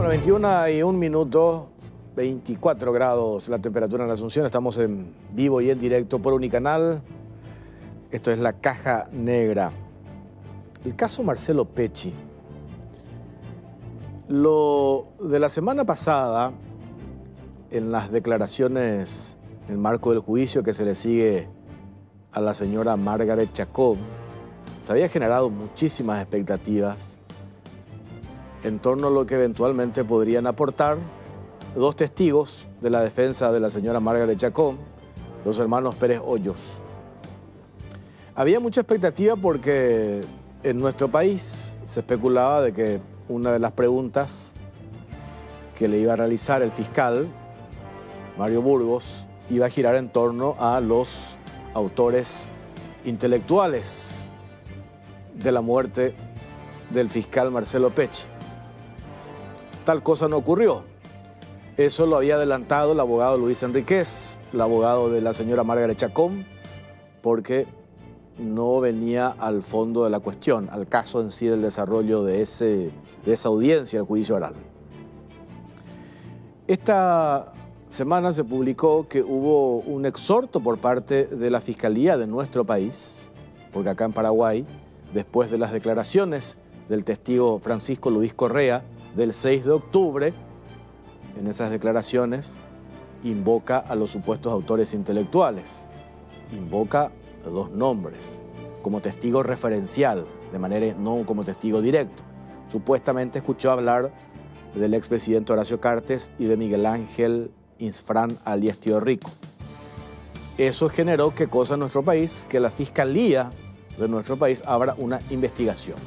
Bueno, 21:01, 24 grados la temperatura en la Asunción. Estamos en vivo y en directo por Unicanal. Esto es La Caja Negra. El caso Marcelo Pecci. Lo de la semana pasada, en las declaraciones en el marco del juicio que se le sigue a la señora Margaret Chacón, se había generado muchísimas expectativas en torno a lo que eventualmente podrían aportar dos testigos de la defensa de la señora Margaret Chacón, los hermanos Pérez Hoyos. Había mucha expectativa porque en nuestro país se especulaba de que una de las preguntas que le iba a realizar el fiscal, Mario Burgos, iba a girar en torno a los autores intelectuales de la muerte del fiscal Marcelo Pecci. Tal cosa no ocurrió. Eso lo había adelantado el abogado Luis Enríquez, el abogado de la señora Margaret Chacón, porque no venía al fondo de la cuestión, al caso en sí del desarrollo de esa audiencia, el juicio oral. Esta semana se publicó que hubo un exhorto por parte de la Fiscalía de nuestro país, porque acá en Paraguay, después de las declaraciones del testigo Francisco Luis Correa del 6 de octubre, en esas declaraciones invoca a los supuestos autores intelectuales, invoca dos nombres como testigo referencial, de manera no como testigo directo. Supuestamente escuchó hablar del expresidente Horacio Cartes y de Miguel Ángel Insfrán alias Tío Rico. Eso generó ¿qué cosa en nuestro país? Que la Fiscalía de nuestro país abra una investigación.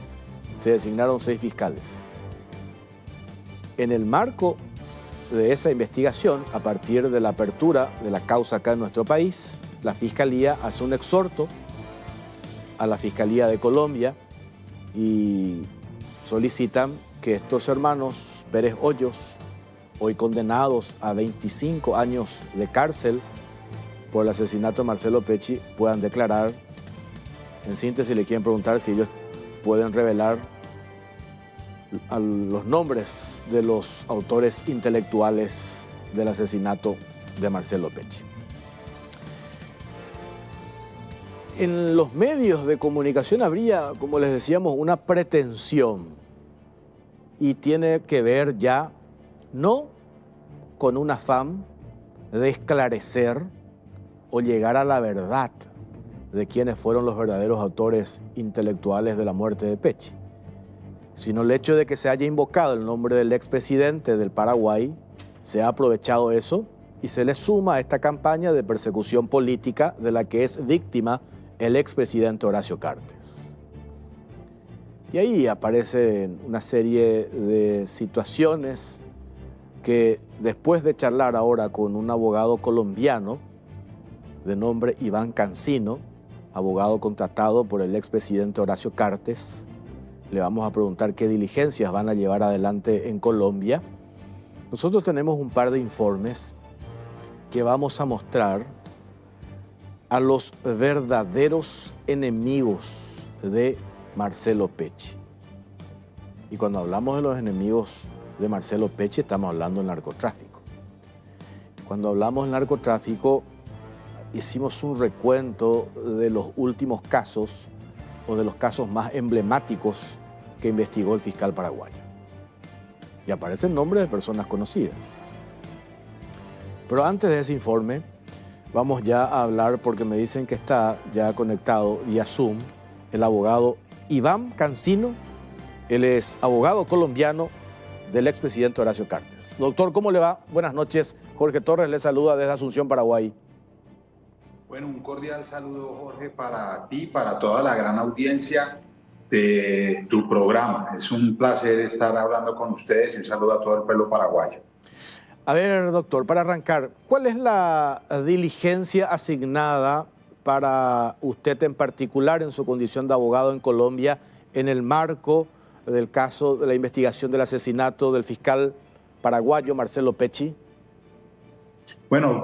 Se designaron 6 fiscales. En el marco de esa investigación, a partir de la apertura de la causa acá en nuestro país, la Fiscalía hace un exhorto a la Fiscalía de Colombia y solicitan que estos hermanos Pérez Hoyos, hoy condenados a 25 años de cárcel por el asesinato de Marcelo Pecci, puedan declarar. En síntesis, le quieren preguntar si ellos pueden revelar a los nombres de los autores intelectuales del asesinato de Marcelo Pecci. En los medios de comunicación habría, como les decíamos, una pretensión y tiene que ver ya no con un afán de esclarecer o llegar a la verdad de quiénes fueron los verdaderos autores intelectuales de la muerte de Pecci, sino el hecho de que se haya invocado el nombre del expresidente del Paraguay, se ha aprovechado eso y se le suma a esta campaña de persecución política de la que es víctima el expresidente Horacio Cartes. Y ahí aparecen una serie de situaciones que, después de charlar ahora con un abogado colombiano de nombre Iván Cancino, abogado contratado por el expresidente Horacio Cartes, le vamos a preguntar qué diligencias van a llevar adelante en Colombia. Nosotros tenemos un par de informes que vamos a mostrar a los verdaderos enemigos de Marcelo Pecci. Y cuando hablamos de los enemigos de Marcelo Pecci, estamos hablando del narcotráfico. Cuando hablamos del narcotráfico, hicimos un recuento de los últimos casos o de los casos más emblemáticos que investigó el fiscal paraguayo. Y aparecen nombres de personas conocidas. Pero antes de ese informe, vamos ya a hablar, porque me dicen que está ya conectado vía Zoom, el abogado Iván Cancino. Él es abogado colombiano del expresidente Horacio Cartes. Doctor, ¿cómo le va? Buenas noches. Jorge Torres le saluda desde Asunción, Paraguay. Bueno, un cordial saludo, Jorge, para ti, para toda la gran audiencia de tu programa. Es un placer estar hablando con ustedes y un saludo a todo el pueblo paraguayo. A ver, doctor, para arrancar, ¿cuál es la diligencia asignada para usted en particular en su condición de abogado en Colombia en el marco del caso de la investigación del asesinato del fiscal paraguayo Marcelo Pecci? Bueno,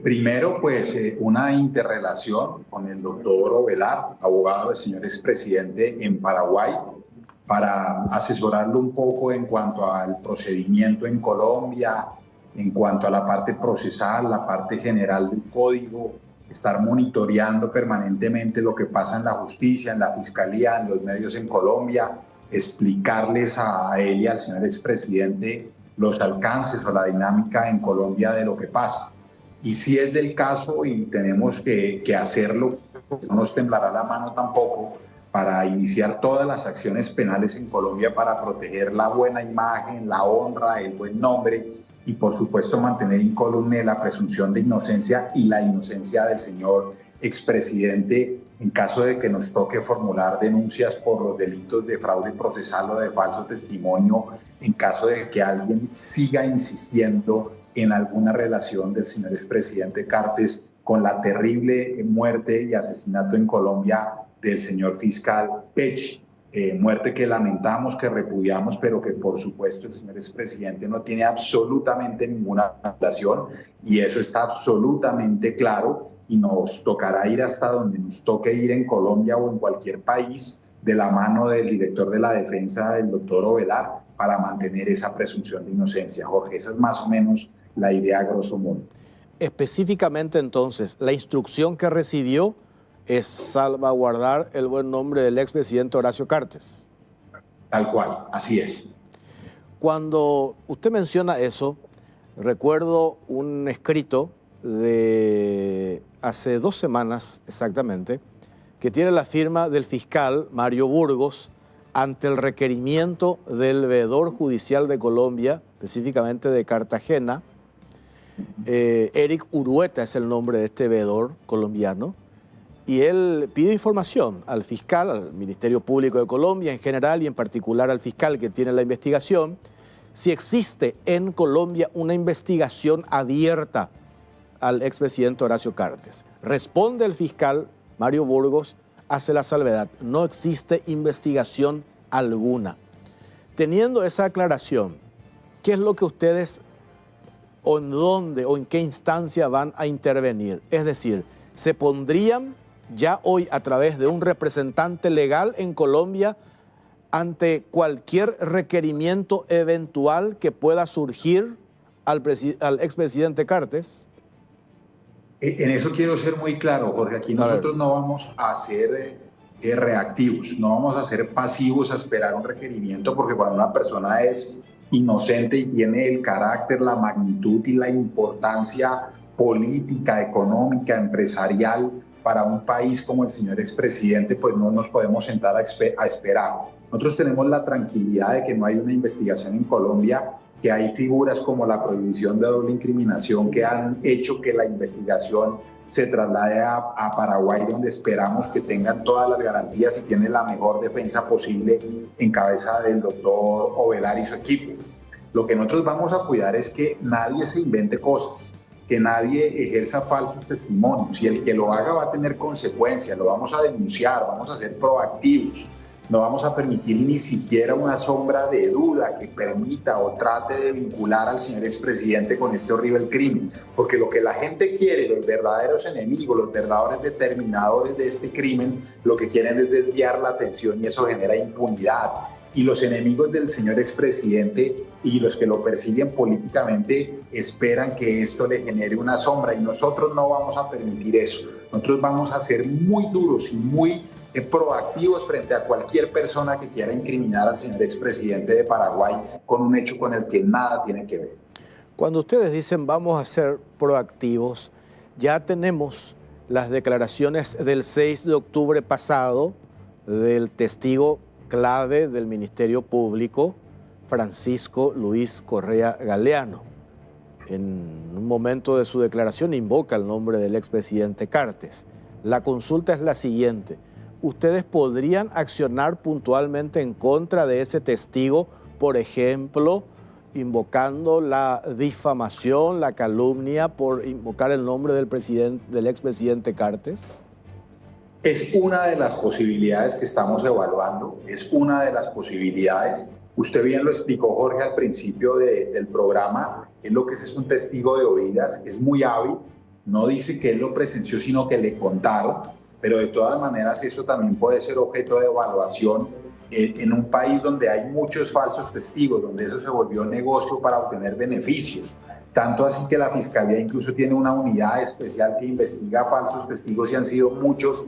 primero, pues, una interrelación con el doctor Ovelar, abogado del señor expresidente en Paraguay, para asesorarlo un poco en cuanto al procedimiento en Colombia, en cuanto a la parte procesal, la parte general del código, estar monitoreando permanentemente lo que pasa en la justicia, en la fiscalía, en los medios en Colombia, explicarles a él y al señor expresidente los alcances o la dinámica en Colombia de lo que pasa. Y si es del caso y tenemos que hacerlo, no nos temblará la mano tampoco para iniciar todas las acciones penales en Colombia para proteger la buena imagen, la honra, el buen nombre y por supuesto mantener incólume la presunción de inocencia y la inocencia del señor expresidente en caso de que nos toque formular denuncias por los delitos de fraude procesal o de falso testimonio, en caso de que alguien siga insistiendo en alguna relación del señor expresidente Cartes con la terrible muerte y asesinato en Colombia del señor fiscal Pech. Muerte que lamentamos, que repudiamos, pero que por supuesto el señor expresidente no tiene absolutamente ninguna relación y eso está absolutamente claro y nos tocará ir hasta donde nos toque ir en Colombia o en cualquier país de la mano del director de la defensa, del doctor Ovelar, para mantener esa presunción de inocencia. Jorge, esa es más o menos la idea grosso modo. Específicamente entonces, la instrucción que recibió es salvaguardar el buen nombre del expresidente Horacio Cartes. Tal cual, así es. Cuando usted menciona eso, recuerdo un escrito de hace 2 semanas exactamente, que tiene la firma del fiscal Mario Burgos ante el requerimiento del veedor judicial de Colombia, específicamente de Cartagena. Eric Urueta es el nombre de este veedor colombiano, y él pide información al fiscal, al Ministerio Público de Colombia en general y en particular al fiscal que tiene la investigación, si existe en Colombia una investigación abierta al expresidente Horacio Cartes. Responde el fiscal Mario Burgos, hace la salvedad, no existe investigación alguna. Teniendo esa aclaración, ¿qué es lo que ustedes o en dónde o en qué instancia van a intervenir? Es decir, ¿se pondrían ya hoy a través de un representante legal en Colombia ante cualquier requerimiento eventual que pueda surgir al expresidente Cartes? En eso quiero ser muy claro, Jorge. Aquí nosotros no vamos a ser reactivos, no vamos a ser pasivos a esperar un requerimiento, porque cuando una persona es inocente y tiene el carácter, la magnitud y la importancia política, económica, empresarial para un país como el señor expresidente, pues no nos podemos sentar a esperar. Nosotros tenemos la tranquilidad de que no hay una investigación en Colombia, que hay figuras como la prohibición de doble incriminación que han hecho que la investigación se traslade a Paraguay, donde esperamos que tengan todas las garantías y tienen la mejor defensa posible en cabeza del doctor Ovelar y su equipo. Lo que nosotros vamos a cuidar es que nadie se invente cosas, que nadie ejerza falsos testimonios, y el que lo haga va a tener consecuencias, lo vamos a denunciar, vamos a ser proactivos. No vamos a permitir ni siquiera una sombra de duda que permita o trate de vincular al señor expresidente con este horrible crimen, porque lo que la gente quiere, los verdaderos enemigos, los verdaderos determinadores de este crimen, lo que quieren es desviar la atención y eso genera impunidad. Y los enemigos del señor expresidente y los que lo persiguen políticamente esperan que esto le genere una sombra, y nosotros no vamos a permitir eso. Nosotros vamos a ser muy duros y muy proactivos frente a cualquier persona que quiera incriminar al señor expresidente de Paraguay con un hecho con el que nada tiene que ver. Cuando ustedes dicen vamos a ser proactivos, ya tenemos las declaraciones del 6 de octubre pasado del testigo clave del Ministerio Público, Francisco Luis Correa Galeano. En un momento de su declaración invoca el nombre del expresidente Cartes. La consulta es la siguiente: ¿ustedes podrían accionar puntualmente en contra de ese testigo, por ejemplo, invocando la difamación, la calumnia, por invocar el nombre del expresidente Cartes? Es una de las posibilidades que estamos evaluando, es una de las posibilidades. Usted bien lo explicó, Jorge, al principio del programa, es lo que es un testigo de oídas, es muy hábil, no dice que él lo presenció, sino que le contaron, pero de todas maneras eso también puede ser objeto de evaluación en un país donde hay muchos falsos testigos, donde eso se volvió negocio para obtener beneficios. Tanto así que la Fiscalía incluso tiene una unidad especial que investiga falsos testigos y han sido muchos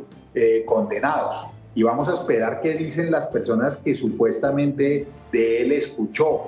condenados. Y vamos a esperar qué dicen las personas que supuestamente de él escuchó.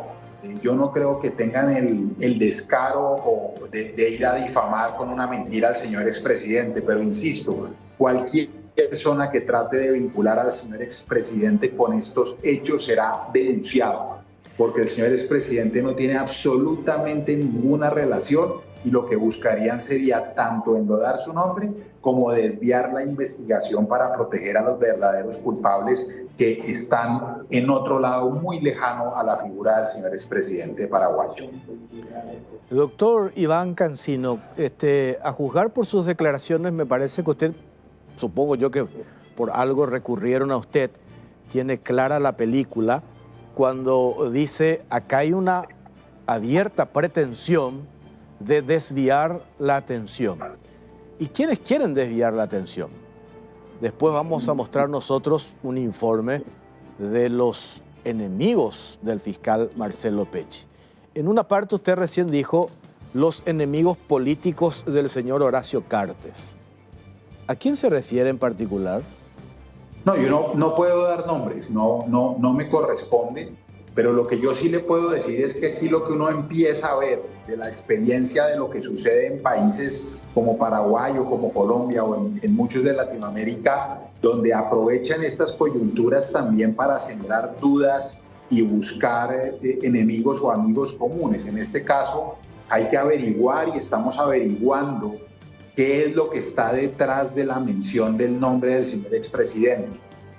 Yo no creo que tengan el descaro de ir a difamar con una mentira al señor expresidente, pero insisto, cualquier persona que trate de vincular al señor expresidente con estos hechos será denunciado, porque el señor expresidente no tiene absolutamente ninguna relación y lo que buscarían sería tanto enlodar su nombre como desviar la investigación para proteger a los verdaderos culpables que están en otro lado muy lejano a la figura del señor expresidente paraguayo. Doctor Iván Cancino, a juzgar por sus declaraciones, me parece que usted, supongo yo que por algo recurrieron a usted, tiene clara la película cuando dice: acá hay una abierta pretensión de desviar la atención. ¿Y quiénes quieren desviar la atención? Después vamos a mostrar nosotros un informe de los enemigos del fiscal Marcelo Pecci. En una parte usted recién dijo los enemigos políticos del señor Horacio Cartes. ¿A quién se refiere en particular? No, yo no puedo dar nombres, no me corresponde, pero lo que yo sí le puedo decir es que aquí lo que uno empieza a ver de la experiencia de lo que sucede en países como Paraguay o como Colombia o en muchos de Latinoamérica, donde aprovechan estas coyunturas también para sembrar dudas y buscar enemigos o amigos comunes. En este caso hay que averiguar y estamos averiguando qué es lo que está detrás de la mención del nombre del señor expresidente.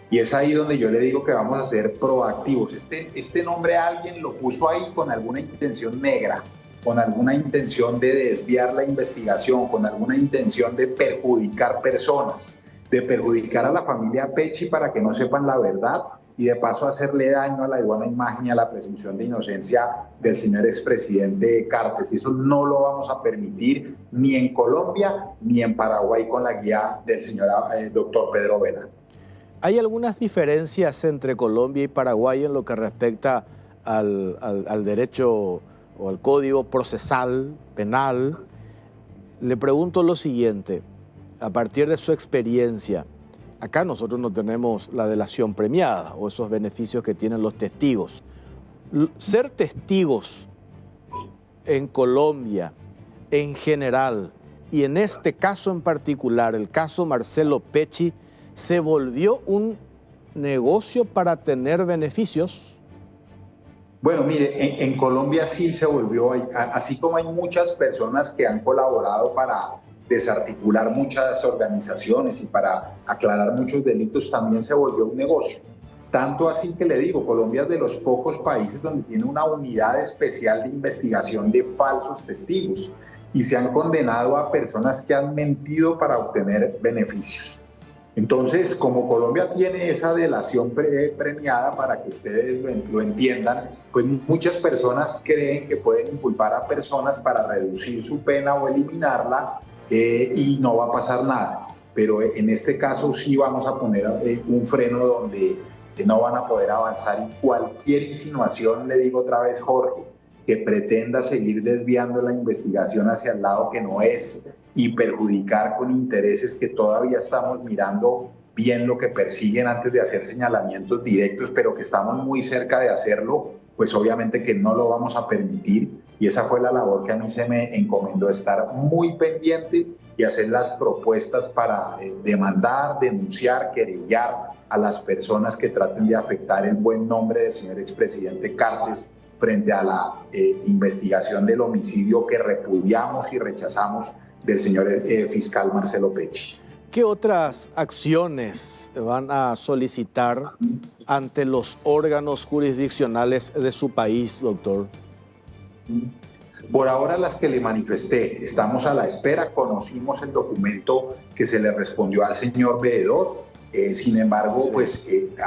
Y es ahí donde yo le digo que vamos a ser proactivos. Este nombre alguien lo puso ahí con alguna intención negra, con alguna intención de desviar la investigación, con alguna intención de perjudicar personas, de perjudicar a la familia Pecci para que no sepan la verdad y de paso hacerle daño a la buena imagen y a la presunción de inocencia del señor expresidente Cartes. Y eso no lo vamos a permitir ni en Colombia ni en Paraguay con la guía del señor doctor Pedro Vela. ¿Hay algunas diferencias entre Colombia y Paraguay en lo que respecta al derecho o al código procesal penal? Le pregunto lo siguiente, a partir de su experiencia, acá nosotros no tenemos la delación premiada o esos beneficios que tienen los testigos. Ser testigos en Colombia, en general, y en este caso en particular, el caso Marcelo Pecci, ¿se volvió un negocio para tener beneficios? Bueno, mire, en Colombia sí se volvió, así como hay muchas personas que han colaborado para desarticular muchas organizaciones y para aclarar muchos delitos, también se volvió un negocio. Tanto así que le digo, Colombia es de los pocos países donde tiene una unidad especial de investigación de falsos testigos y se han condenado a personas que han mentido para obtener beneficios. Entonces, como Colombia tiene esa delación premiada, para que ustedes lo entiendan, pues muchas personas creen que pueden inculpar a personas para reducir su pena o eliminarla y no va a pasar nada. Pero en este caso sí vamos a poner un freno donde no van a poder avanzar y cualquier insinuación, le digo otra vez, Jorge, que pretenda seguir desviando la investigación hacia el lado que no es y perjudicar con intereses que todavía estamos mirando bien lo que persiguen antes de hacer señalamientos directos, pero que estamos muy cerca de hacerlo, pues obviamente que no lo vamos a permitir. Y esa fue la labor que a mí se me encomendó, estar muy pendiente y hacer las propuestas para demandar, denunciar, querellar a las personas que traten de afectar el buen nombre del señor expresidente Cartes frente a la investigación del homicidio que repudiamos y rechazamos del señor fiscal Marcelo Pecci. ¿Qué otras acciones van a solicitar ante los órganos jurisdiccionales de su país, doctor? Por ahora las que le manifesté, estamos a la espera, conocimos el documento que se le respondió al señor veedor, sin embargo, pues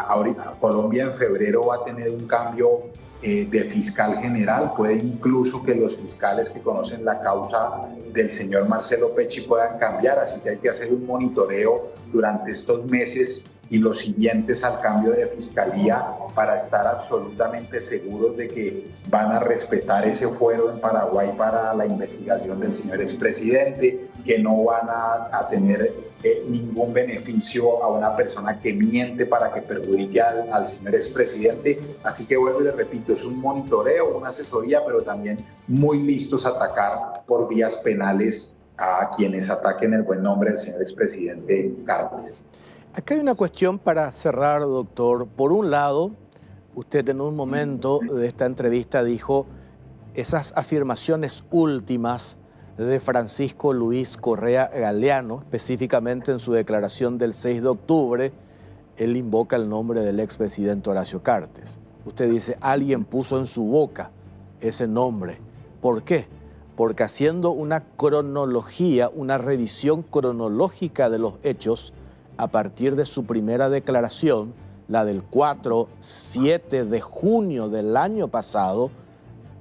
ahorita Colombia en febrero va a tener un cambio de fiscal general, puede incluso que los fiscales que conocen la causa del señor Marcelo Pecci puedan cambiar, así que hay que hacer un monitoreo durante estos meses y los siguientes al cambio de fiscalía para estar absolutamente seguros de que van a respetar ese fuero en Paraguay para la investigación del señor expresidente, que no van a tener ningún beneficio a una persona que miente para que perjudique al señor expresidente. Así que vuelvo y le repito, es un monitoreo, una asesoría, pero también muy listos a atacar por vías penales a quienes ataquen el buen nombre del señor expresidente Cartes. Acá hay una cuestión para cerrar, doctor. Por un lado, usted en un momento de esta entrevista dijo esas afirmaciones últimas de Francisco Luis Correa Galeano, específicamente en su declaración del 6 de octubre, él invoca el nombre del expresidente Horacio Cartes. Usted dice, alguien puso en su boca ese nombre. ¿Por qué? Porque haciendo una cronología, una revisión cronológica de los hechos, a partir de su primera declaración, la del 7 de junio del año pasado,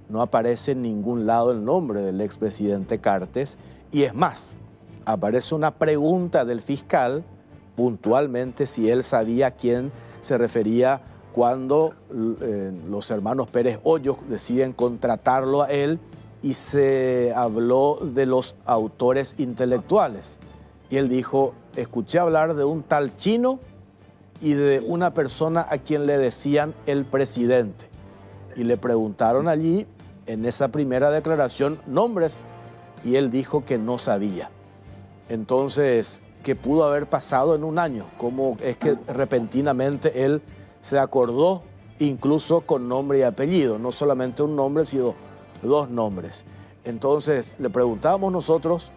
no aparece en ningún lado el nombre del expresidente Cartes, y es más, aparece una pregunta del fiscal puntualmente si él sabía a quién se refería cuando los hermanos Pérez Hoyos deciden contratarlo a él, y se habló de los autores intelectuales. Y él dijo, escuché hablar de un tal Chino y de una persona a quien le decían el presidente. Y le preguntaron allí, en esa primera declaración, nombres, y él dijo que no sabía. Entonces, ¿qué pudo haber pasado en un año? ¿Cómo es que repentinamente él se acordó, incluso con nombre y apellido? No solamente un nombre, sino dos nombres. Entonces, le preguntábamos nosotros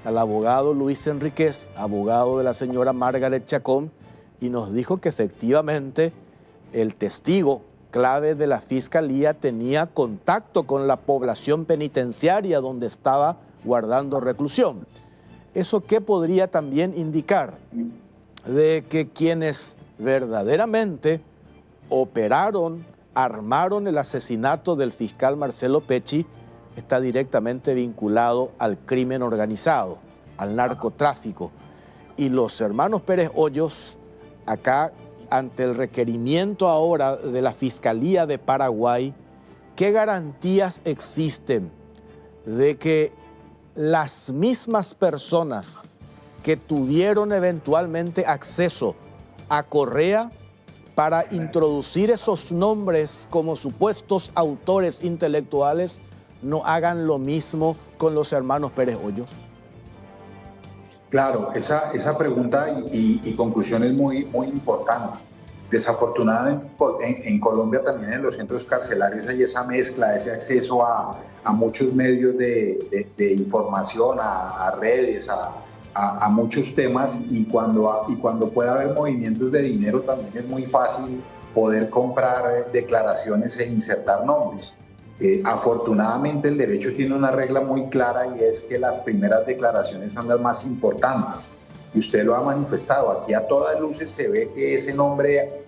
al abogado Luis Enríquez, abogado de la señora Margaret Chacón, y nos dijo que efectivamente el testigo clave de la fiscalía tenía contacto con la población penitenciaria donde estaba guardando reclusión. ¿Eso qué podría también indicar? De que quienes verdaderamente operaron, armaron el asesinato del fiscal Marcelo Pecci está directamente vinculado al crimen organizado, al narcotráfico. Y los hermanos Pérez Hoyos, acá, ante el requerimiento ahora de la Fiscalía de Paraguay, ¿qué garantías existen de que las mismas personas que tuvieron eventualmente acceso a Correa para introducir esos nombres como supuestos autores intelectuales no hagan lo mismo con los hermanos Pérez Hoyos? Claro, esa pregunta y conclusión es muy importante. Desafortunadamente en Colombia también en los centros carcelarios hay esa mezcla, ese acceso a muchos medios de información, a redes, a muchos temas, y cuando puede haber movimientos de dinero también es muy fácil poder comprar declaraciones e insertar nombres. Afortunadamente el derecho tiene una regla muy clara, y es que las primeras declaraciones son las más importantes, y usted lo ha manifestado. Aquí a todas luces se ve que ese nombre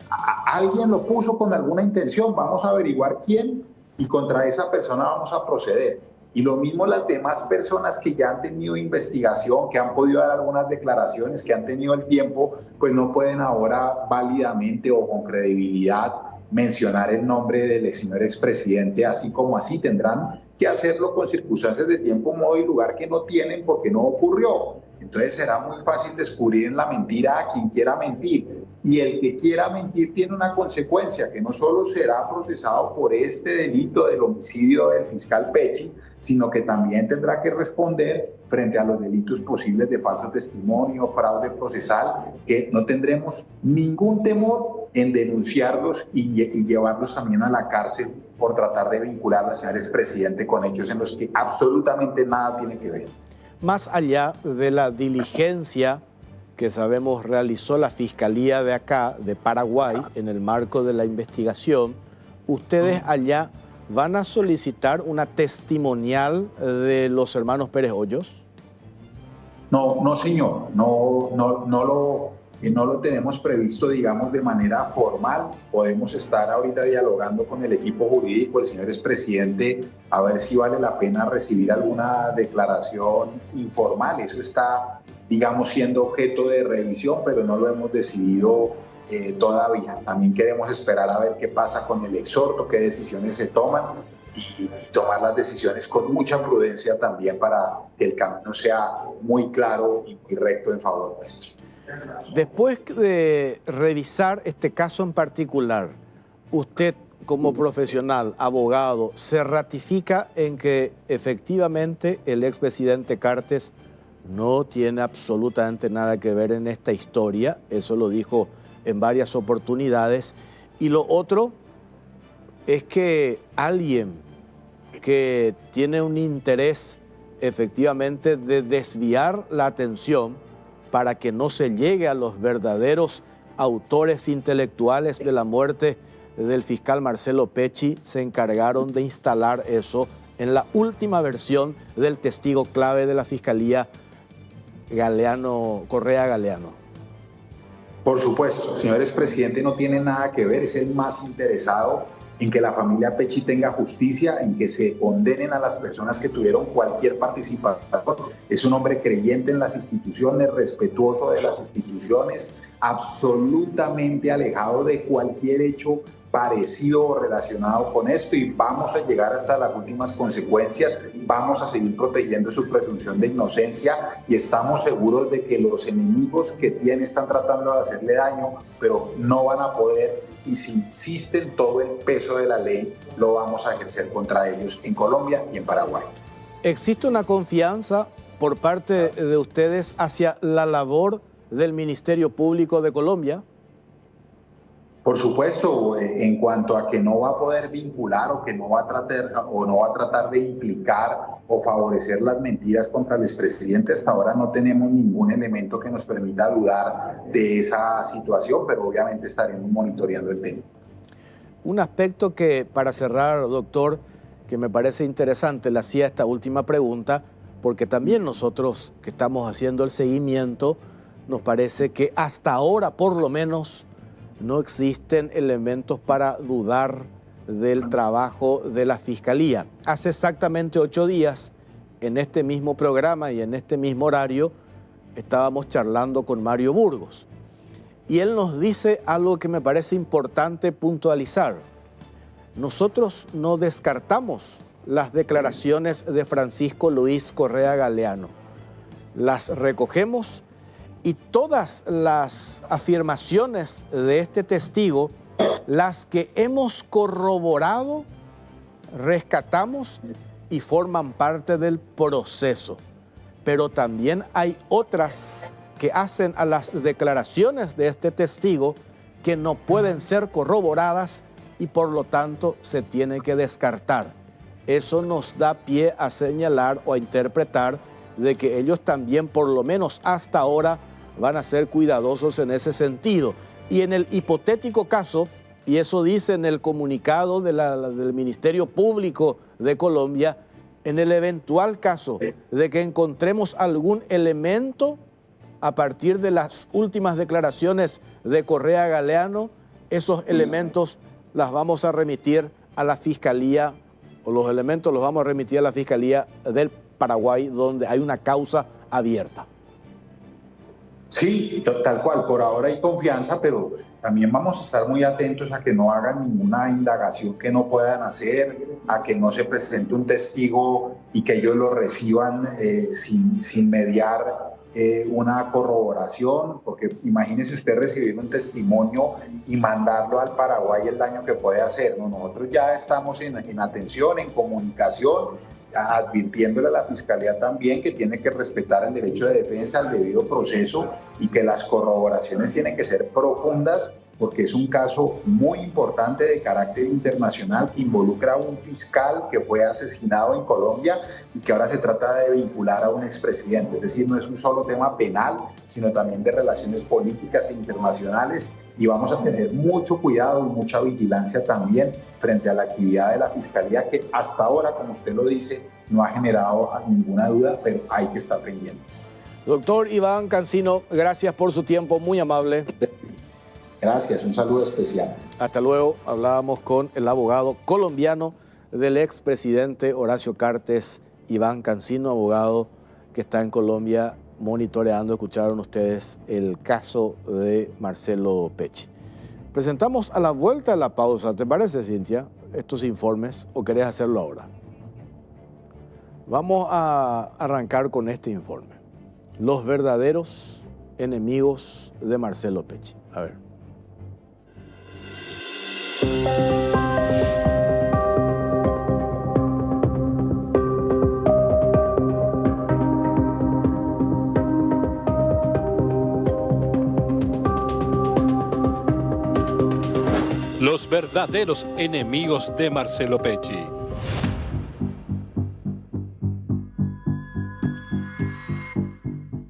alguien lo puso con alguna intención. Vamos a averiguar quién, y contra esa persona vamos a proceder. Y lo mismo las demás personas que ya han tenido investigación, que han podido dar algunas declaraciones, que han tenido el tiempo, pues no pueden ahora válidamente o con credibilidad mencionar el nombre del señor expresidente así como así. Tendrán que hacerlo con circunstancias de tiempo, modo y lugar que no tienen porque no ocurrió. Entonces será muy fácil descubrir en la mentira a quien quiera mentir. Y el que quiera mentir tiene una consecuencia, que no solo será procesado por este delito del homicidio del fiscal Pecci, sino que también tendrá que responder frente a los delitos posibles de falso testimonio, fraude procesal, que no tendremos ningún temor en denunciarlos y llevarlos también a la cárcel por tratar de vincular al señor expresidente con hechos en los que absolutamente nada tiene que ver. Más allá de la diligencia que sabemos realizó la Fiscalía de acá, de Paraguay, en el marco de la investigación, ¿ustedes allá van a solicitar una testimonial de los hermanos Pérez Hoyos? No, señor, no lo tenemos previsto, digamos, de manera formal. Podemos estar ahorita dialogando con el equipo jurídico, el señor expresidente, a ver si vale la pena recibir alguna declaración informal. Eso está, digamos, siendo objeto de revisión, pero no lo hemos decidido todavía. También queremos esperar a ver qué pasa con el exhorto, qué decisiones se toman y tomar las decisiones con mucha prudencia también para que el camino sea muy claro y muy recto en favor nuestro. Después de revisar este caso en particular, usted como profesional, abogado, se ratifica en que efectivamente el expresidente Cartes no tiene absolutamente nada que ver en esta historia, eso lo dijo en varias oportunidades. Y lo otro es que alguien que tiene un interés efectivamente de desviar la atención para que no se llegue a los verdaderos autores intelectuales de la muerte del fiscal Marcelo Pecci, se encargaron de instalar eso en la última versión del testigo clave de la Fiscalía, Correa Galeano. Por supuesto, señor expresidente no tiene nada que ver, es el más interesado en que la familia Pecci tenga justicia, en que se condenen a las personas que tuvieron cualquier participación. Es un hombre creyente en las instituciones, respetuoso de las instituciones, absolutamente alejado de cualquier hecho parecido o relacionado con esto, y vamos a llegar hasta las últimas consecuencias. Vamos a seguir protegiendo su presunción de inocencia y estamos seguros de que los enemigos que tiene están tratando de hacerle daño, pero no van a poder, y si insisten, todo el peso de la ley lo vamos a ejercer contra ellos en Colombia y en Paraguay. ¿Existe una confianza por parte de ustedes hacia la labor del Ministerio Público de Colombia? Por supuesto, en cuanto a que no va a poder vincular o que no va a tratar de implicar o favorecer las mentiras contra el expresidente, hasta ahora no tenemos ningún elemento que nos permita dudar de esa situación, pero obviamente estaremos monitoreando el tema. Un aspecto que, para cerrar, doctor, que me parece interesante, le hacía esta última pregunta, porque también nosotros que estamos haciendo el seguimiento, nos parece que hasta ahora, por lo menos, no existen elementos para dudar del trabajo de la Fiscalía. Hace exactamente 8 días, en este mismo programa y en este mismo horario, estábamos charlando con Mario Burgos. Y él nos dice algo que me parece importante puntualizar. Nosotros no descartamos las declaraciones de Francisco Luis Correa Galeano. Las recogemos y todas las afirmaciones de este testigo, las que hemos corroborado, rescatamos y forman parte del proceso. Pero también hay otras que hacen a las declaraciones de este testigo que no pueden ser corroboradas y por lo tanto se tiene que descartar. Eso nos da pie a señalar o a interpretar de que ellos también, por lo menos hasta ahora, van a ser cuidadosos en ese sentido. Y en el hipotético caso, y eso dice en el comunicado del Ministerio Público de Colombia, en el eventual caso de que encontremos algún elemento a partir de las últimas declaraciones de Correa Galeano, esos elementos las vamos a remitir a la Fiscalía, o los elementos los vamos a remitir a la Fiscalía del Paraguay, donde hay una causa abierta. Sí, tal cual, por ahora hay confianza, pero también vamos a estar muy atentos a que no hagan ninguna indagación que no puedan hacer, a que no se presente un testigo y que ellos lo reciban sin mediar una corroboración, porque imagínese usted recibir un testimonio y mandarlo al Paraguay, el daño que puede hacer. No, nosotros ya estamos en atención, en comunicación, advirtiéndole a la Fiscalía también que tiene que respetar el derecho de defensa, el debido proceso, y que las corroboraciones tienen que ser profundas, porque es un caso muy importante de carácter internacional que involucra a un fiscal que fue asesinado en Colombia y que ahora se trata de vincular a un expresidente. Es decir, no es un solo tema penal, sino también de relaciones políticas e internacionales, y vamos a tener mucho cuidado y mucha vigilancia también frente a la actividad de la Fiscalía, que hasta ahora, como usted lo dice, no ha generado ninguna duda, pero hay que estar pendientes. Doctor Iván Cancino, gracias por su tiempo, muy amable. Gracias, un saludo especial. Hasta luego. Hablábamos con el abogado colombiano del expresidente Horacio Cartes, Iván Cancino, abogado que está en Colombia monitoreando. Escucharon ustedes el caso de Marcelo Pecci. Presentamos a la vuelta de la pausa, ¿te parece, Cintia, estos informes o querés hacerlo ahora? Vamos a arrancar con este informe. Los verdaderos enemigos de Marcelo Pecci. A ver. Los verdaderos enemigos de Marcelo Pecci.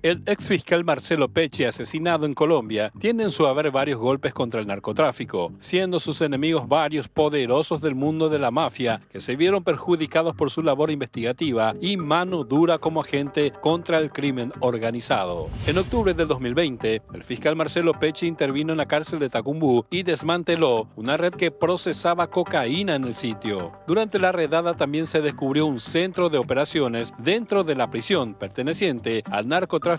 El exfiscal Marcelo Pecci, asesinado en Colombia, tiene en su haber varios golpes contra el narcotráfico, siendo sus enemigos varios poderosos del mundo de la mafia que se vieron perjudicados por su labor investigativa y mano dura como agente contra el crimen organizado. En octubre del 2020, el fiscal Marcelo Pecci intervino en la cárcel de Tacumbú y desmanteló una red que procesaba cocaína en el sitio. Durante la redada también se descubrió un centro de operaciones dentro de la prisión perteneciente al narcotráfico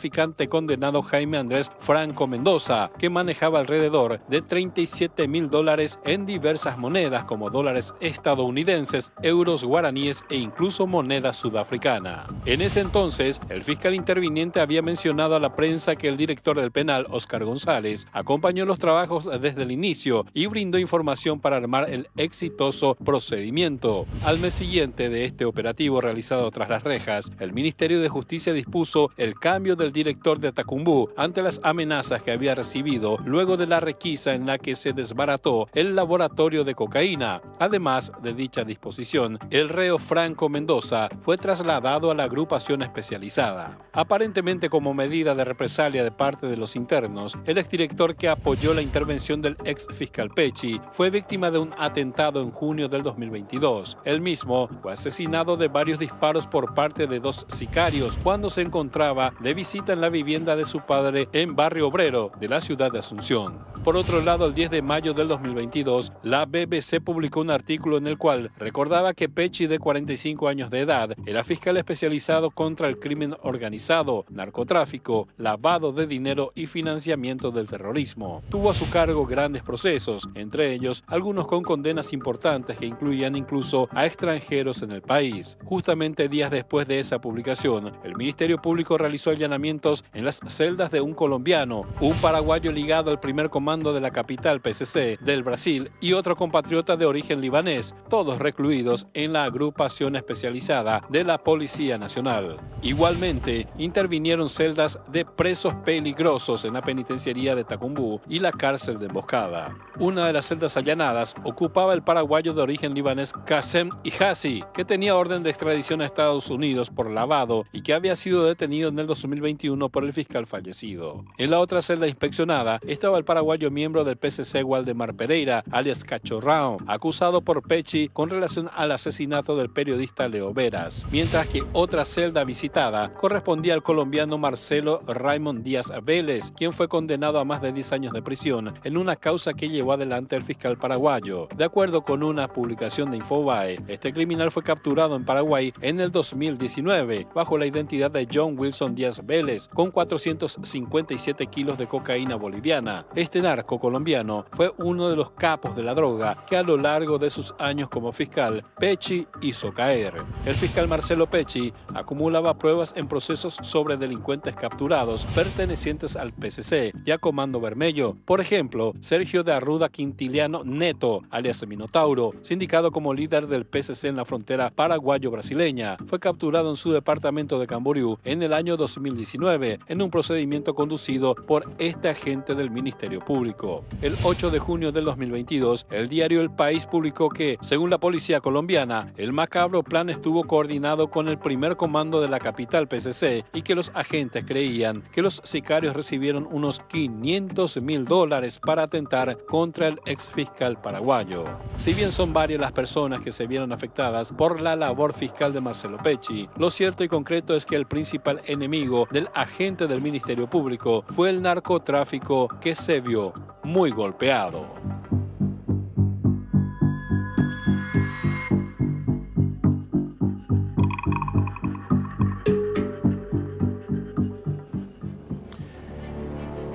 condenado Jaime Andrés Franco Mendoza, que manejaba alrededor de $37.000 en diversas monedas como dólares estadounidenses, euros guaraníes e incluso moneda sudafricana. En ese entonces, el fiscal interviniente había mencionado a la prensa que el director del penal, Oscar González, acompañó los trabajos desde el inicio y brindó información para armar el exitoso procedimiento. Al mes siguiente de este operativo realizado tras las rejas, el Ministerio de Justicia dispuso el cambio del director de Tacumbú ante las amenazas que había recibido luego de la requisa en la que se desbarató el laboratorio de cocaína. Además de dicha disposición, el reo Franco Mendoza fue trasladado a la agrupación especializada. Aparentemente como medida de represalia de parte de los internos, el exdirector que apoyó la intervención del ex fiscal Pecci fue víctima de un atentado en junio del 2022. El mismo fue asesinado de varios disparos por parte de 2 sicarios cuando se encontraba de visita en la vivienda de su padre en Barrio Obrero de la ciudad de Asunción. Por otro lado, el 10 de mayo del 2022, la BBC publicó un artículo en el cual recordaba que Pecci, de 45 años de edad, era fiscal especializado contra el crimen organizado, narcotráfico, lavado de dinero y financiamiento del terrorismo. Tuvo a su cargo grandes procesos, entre ellos algunos con condenas importantes que incluían incluso a extranjeros en el país. Justamente días después de esa publicación, el Ministerio Público realizó allanamientos en las celdas de un colombiano, un paraguayo ligado al primer comando de la capital PCC del Brasil y otro compatriota de origen libanés, todos recluidos en la agrupación especializada de la Policía Nacional. Igualmente, intervinieron celdas de presos peligrosos en la penitenciaría de Tacumbú y la cárcel de Emboscada. Una de las celdas allanadas ocupaba el paraguayo de origen libanés Qasem Hijazi, que tenía orden de extradición a Estados Unidos por lavado y que había sido detenido en el 2021 por el fiscal fallecido. En la otra celda inspeccionada estaba el paraguayo miembro del PCC Waldemar Pereira, alias Cachorrao, acusado por Pecci con relación al asesinato del periodista Leo Veras, mientras que otra celda visitada correspondía al colombiano Marcelo Raymond Díaz Vélez, quien fue condenado a más de 10 años de prisión en una causa que llevó adelante el fiscal paraguayo. De acuerdo con una publicación de Infobae, este criminal fue capturado en Paraguay en el 2019 bajo la identidad de John Wilson Díaz Vélez, con 457 kilos de cocaína boliviana. Este narco colombiano fue uno de los capos de la droga que a lo largo de sus años como fiscal, Pecci hizo caer. El fiscal Marcelo Pecci acumulaba pruebas en procesos sobre delincuentes capturados pertenecientes al PCC y a Comando Vermelho. Por ejemplo, Sergio de Arruda Quintiliano Neto, alias Minotauro, sindicado como líder del PCC en la frontera paraguayo-brasileña, fue capturado en su departamento de Camboriú en el año 2019 en un procedimiento conducido por este agente del Ministerio Público. El 8 de junio del 2022, el diario El País publicó que, según la policía colombiana, el macabro plan estuvo coordinado con el primer comando de la capital PCC y que los agentes creían que los sicarios recibieron unos $500.000 para atentar contra el exfiscal paraguayo. Si bien son varias las personas que se vieron afectadas por la labor fiscal de Marcelo Pecci, lo cierto y concreto es que el principal enemigo del agente del Ministerio Público fue el narcotráfico, que se vio muy golpeado.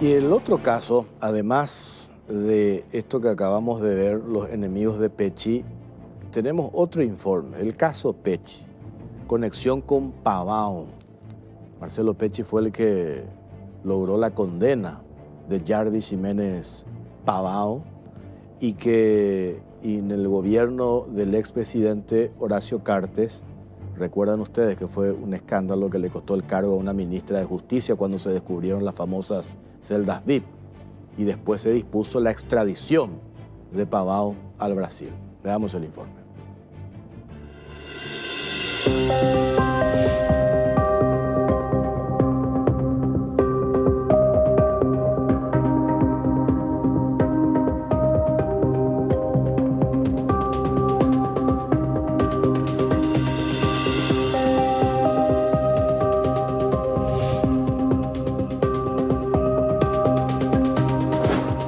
Y el otro caso, además de esto que acabamos de ver, los enemigos de Pecci, tenemos otro informe, el caso Pecci, conexión con Pavão. Marcelo Pecci fue el que logró la condena de Jarvis Jiménez Pavão y en el gobierno del expresidente Horacio Cartes, recuerdan ustedes que fue un escándalo que le costó el cargo a una ministra de Justicia cuando se descubrieron las famosas celdas VIP y después se dispuso la extradición de Pavão al Brasil. Veamos el informe.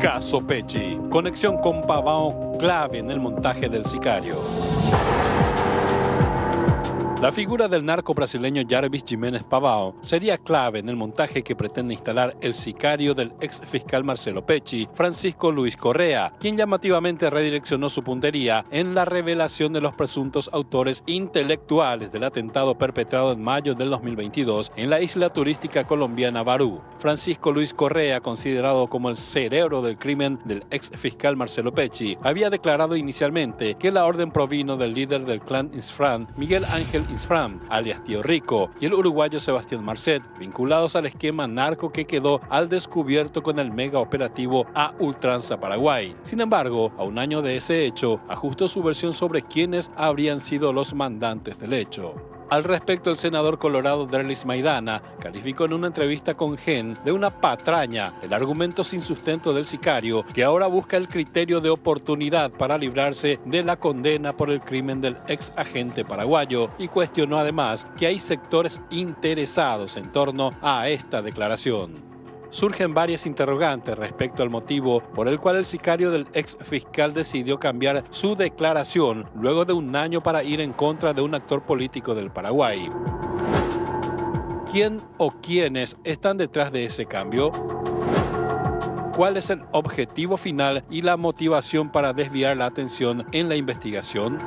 Caso Pecci, conexión con Pavão clave en el montaje del sicario. La figura del narco brasileño Jarvis Jiménez Pavão sería clave en el montaje que pretende instalar el sicario del ex fiscal Marcelo Pecci, Francisco Luis Correa, quien llamativamente redireccionó su puntería en la revelación de los presuntos autores intelectuales del atentado perpetrado en mayo del 2022 en la isla turística colombiana Barú. Francisco Luis Correa, considerado como el cerebro del crimen del ex fiscal Marcelo Pecci, había declarado inicialmente que la orden provino del líder del clan Insfrán, Miguel Ángel Insfrán, alias Tío Rico, y el uruguayo Sebastián Marcet, vinculados al esquema narco que quedó al descubierto con el mega operativo A Ultranza Paraguay. Sin embargo, a un año de ese hecho, ajustó su versión sobre quiénes habrían sido los mandantes del hecho. Al respecto, el senador colorado Derlis Maidana calificó en una entrevista con Gen de una patraña el argumento sin sustento del sicario, que ahora busca el criterio de oportunidad para librarse de la condena por el crimen del ex agente paraguayo, y cuestionó además que hay sectores interesados en torno a esta declaración. Surgen varias interrogantes respecto al motivo por el cual el sicario del ex fiscal decidió cambiar su declaración luego de un año para ir en contra de un actor político del Paraguay. ¿Quién o quiénes están detrás de ese cambio? ¿Cuál es el objetivo final y la motivación para desviar la atención en la investigación?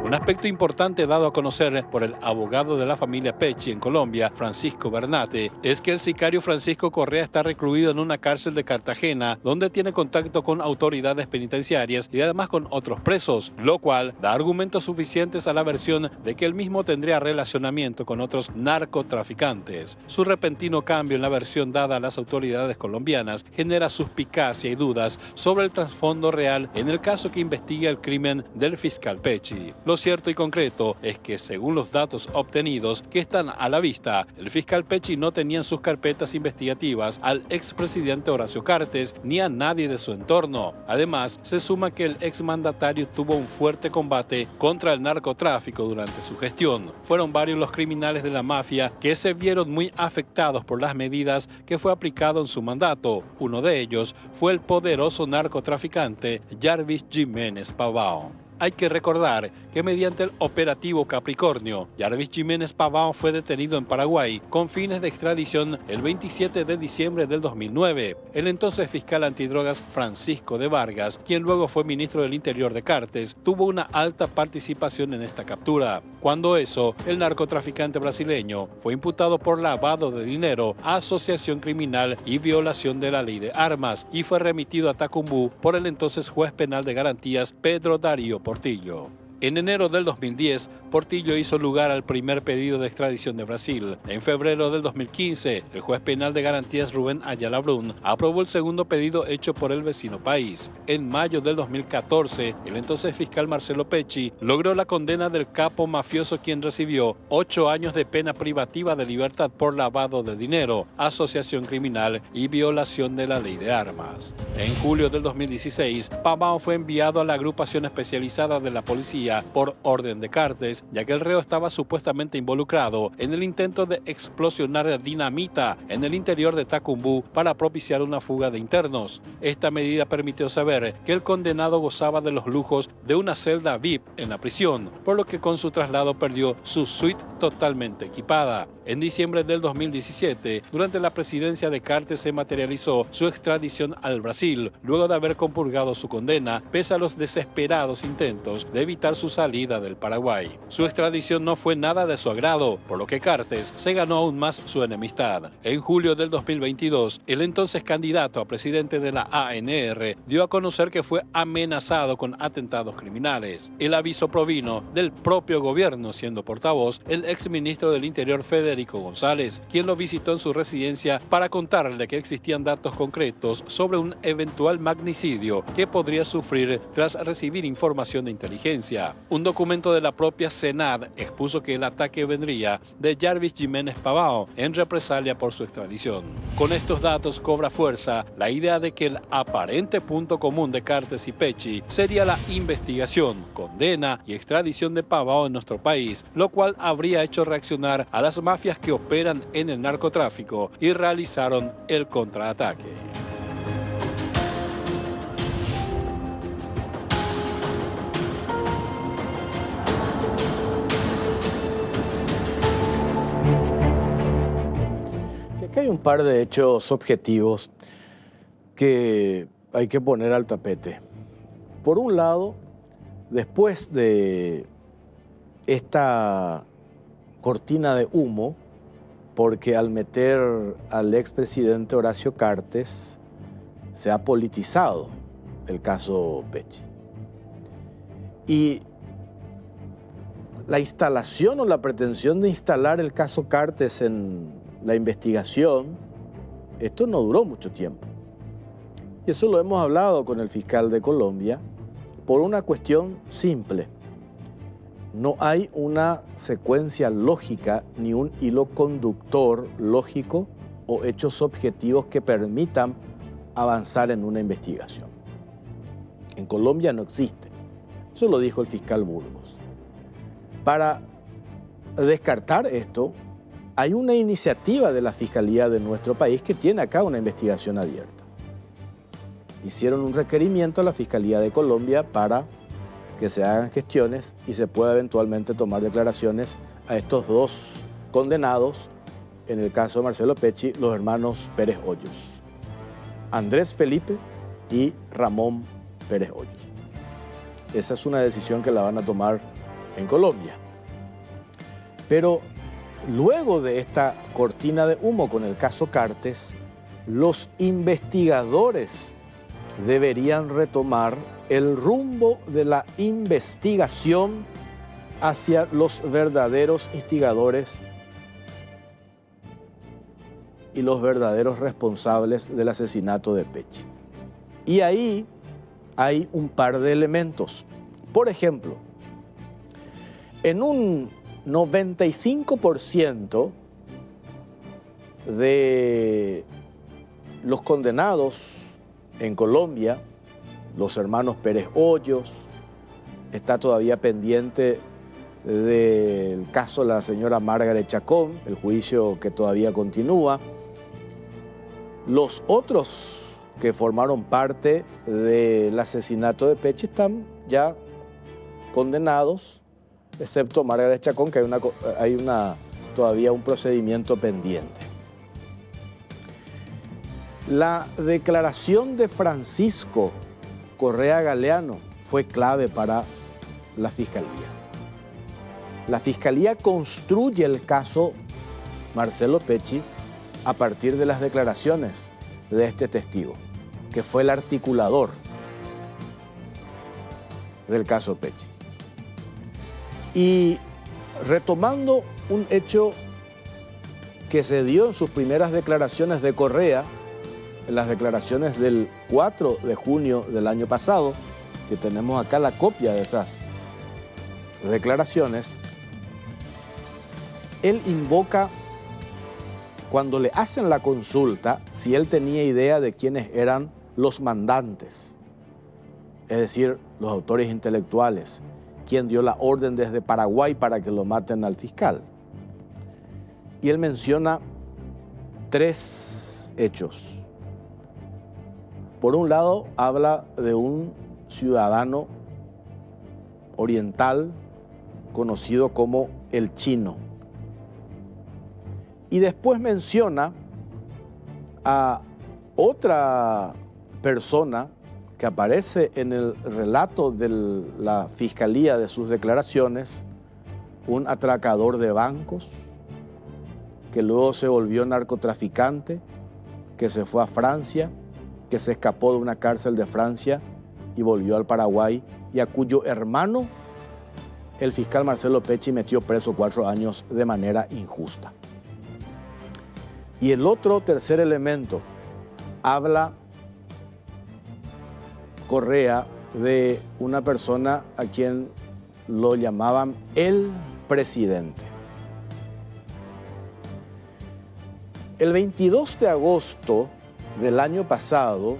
Un aspecto importante dado a conocer por el abogado de la familia Pecci en Colombia, Francisco Bernate, es que el sicario Francisco Correa está recluido en una cárcel de Cartagena, donde tiene contacto con autoridades penitenciarias y además con otros presos, lo cual da argumentos suficientes a la versión de que él mismo tendría relacionamiento con otros narcotraficantes. Su repentino cambio en la versión dada a las autoridades colombianas genera suspicacia y dudas sobre el trasfondo real en el caso que investiga el crimen del fiscal Pecci. Lo cierto y concreto es que, según los datos obtenidos que están a la vista, el fiscal Pecci no tenía en sus carpetas investigativas al expresidente Horacio Cartes ni a nadie de su entorno. Además, se suma que el exmandatario tuvo un fuerte combate contra el narcotráfico durante su gestión. Fueron varios los criminales de la mafia que se vieron muy afectados por las medidas que fue aplicado en su mandato. Uno de ellos fue el poderoso narcotraficante Jarvis Jiménez Pavão. Hay que recordar que mediante el operativo Capricornio, Jarvis Jiménez Pavão fue detenido en Paraguay con fines de extradición el 27 de diciembre del 2009. El entonces fiscal antidrogas Francisco de Vargas, quien luego fue ministro del Interior de Cartes, tuvo una alta participación en esta captura. Cuando eso, el narcotraficante brasileño fue imputado por lavado de dinero, asociación criminal y violación de la ley de armas, y fue remitido a Tacumbú por el entonces juez penal de garantías Pedro Darío Portillo. En enero del 2010, Portillo hizo lugar al primer pedido de extradición de Brasil. En febrero del 2015, el juez penal de garantías Rubén Ayala Brun aprobó el segundo pedido hecho por el vecino país. En mayo del 2014, el entonces fiscal Marcelo Pecci logró la condena del capo mafioso, quien recibió 8 años de pena privativa de libertad por lavado de dinero, asociación criminal y violación de la ley de armas. En julio del 2016, Pavão fue enviado a la agrupación especializada de la policía por orden de Cartes, ya que el reo estaba supuestamente involucrado en el intento de explosionar dinamita en el interior de Tacumbú para propiciar una fuga de internos. Esta medida permitió saber que el condenado gozaba de los lujos de una celda VIP en la prisión, por lo que con su traslado perdió su suite totalmente equipada. En diciembre del 2017, durante la presidencia de Cartes se materializó su extradición al Brasil, luego de haber compurgado su condena, pese a los desesperados intentos de evitar su salida del Paraguay. Su extradición no fue nada de su agrado, por lo que Cartes se ganó aún más su enemistad. En julio del 2022, el entonces candidato a presidente de la ANR dio a conocer que fue amenazado con atentados criminales. El aviso provino del propio gobierno, siendo portavoz el exministro del Interior Federico González, quien lo visitó en su residencia para contarle que existían datos concretos sobre un eventual magnicidio que podría sufrir tras recibir información de inteligencia. Un documento de la propia Senad expuso que el ataque vendría de Jarvis Jiménez Pavao en represalia por su extradición. Con estos datos cobra fuerza la idea de que el aparente punto común de Cartes y Pecci sería la investigación, condena y extradición de Pavao en nuestro país, lo cual habría hecho reaccionar a las mafias que operan en el narcotráfico y realizaron el contraataque. Aquí hay un par de hechos objetivos que hay que poner al tapete. Por un lado, después de esta cortina de humo, porque al meter al expresidente Horacio Cartes se ha politizado el caso Pecci. Y la instalación o la pretensión de instalar el caso Cartes en la investigación, esto no duró mucho tiempo. Y eso lo hemos hablado con el fiscal de Colombia por una cuestión simple. No hay una secuencia lógica ni un hilo conductor lógico o hechos objetivos que permitan avanzar en una investigación. En Colombia no existe. Eso lo dijo el fiscal Burgos. Para descartar esto, hay una iniciativa de la Fiscalía de nuestro país que tiene acá una investigación abierta. Hicieron un requerimiento a la Fiscalía de Colombia para que se hagan gestiones y se pueda eventualmente tomar declaraciones a estos dos condenados, en el caso de Marcelo Pecci, los hermanos Pérez Hoyos. Andrés Felipe y Ramón Pérez Hoyos. Esa es una decisión que la van a tomar en Colombia. Pero luego de esta cortina de humo con el caso Cartes, los investigadores deberían retomar el rumbo de la investigación hacia los verdaderos instigadores y los verdaderos responsables del asesinato de Pecci. Y ahí hay un par de elementos. Por ejemplo, en un 95% de los condenados en Colombia, los hermanos Pérez Hoyos, está todavía pendiente del caso de la señora Margaret Chacón, el juicio que todavía continúa. Los otros que formaron parte del asesinato de Pecci están ya condenados, excepto Margaret Chacón, que hay todavía un procedimiento pendiente. La declaración de Francisco Correa Galeano fue clave para la Fiscalía. La Fiscalía construye el caso Marcelo Pecci a partir de las declaraciones de este testigo, que fue el articulador del caso Pecci. Y retomando un hecho que se dio en sus primeras declaraciones de Correa, en las declaraciones del 4 de junio del año pasado, que tenemos acá la copia de esas declaraciones, él invoca, cuando le hacen la consulta, si él tenía idea de quiénes eran los mandantes, es decir, los autores intelectuales, quién dio la orden desde Paraguay para que lo maten al fiscal. Y él menciona 3 hechos. Por un lado, habla de un ciudadano oriental conocido como el Chino. Y después menciona a otra persona que aparece en el relato de la fiscalía de sus declaraciones, un atracador de bancos, que luego se volvió narcotraficante, que se fue a Francia, que se escapó de una cárcel de Francia y volvió al Paraguay, y a cuyo hermano el fiscal Marcelo Pecci metió preso 4 años de manera injusta. Y el otro tercer elemento, habla Correa de una persona a quien lo llamaban el presidente. El 22 de agosto del año pasado,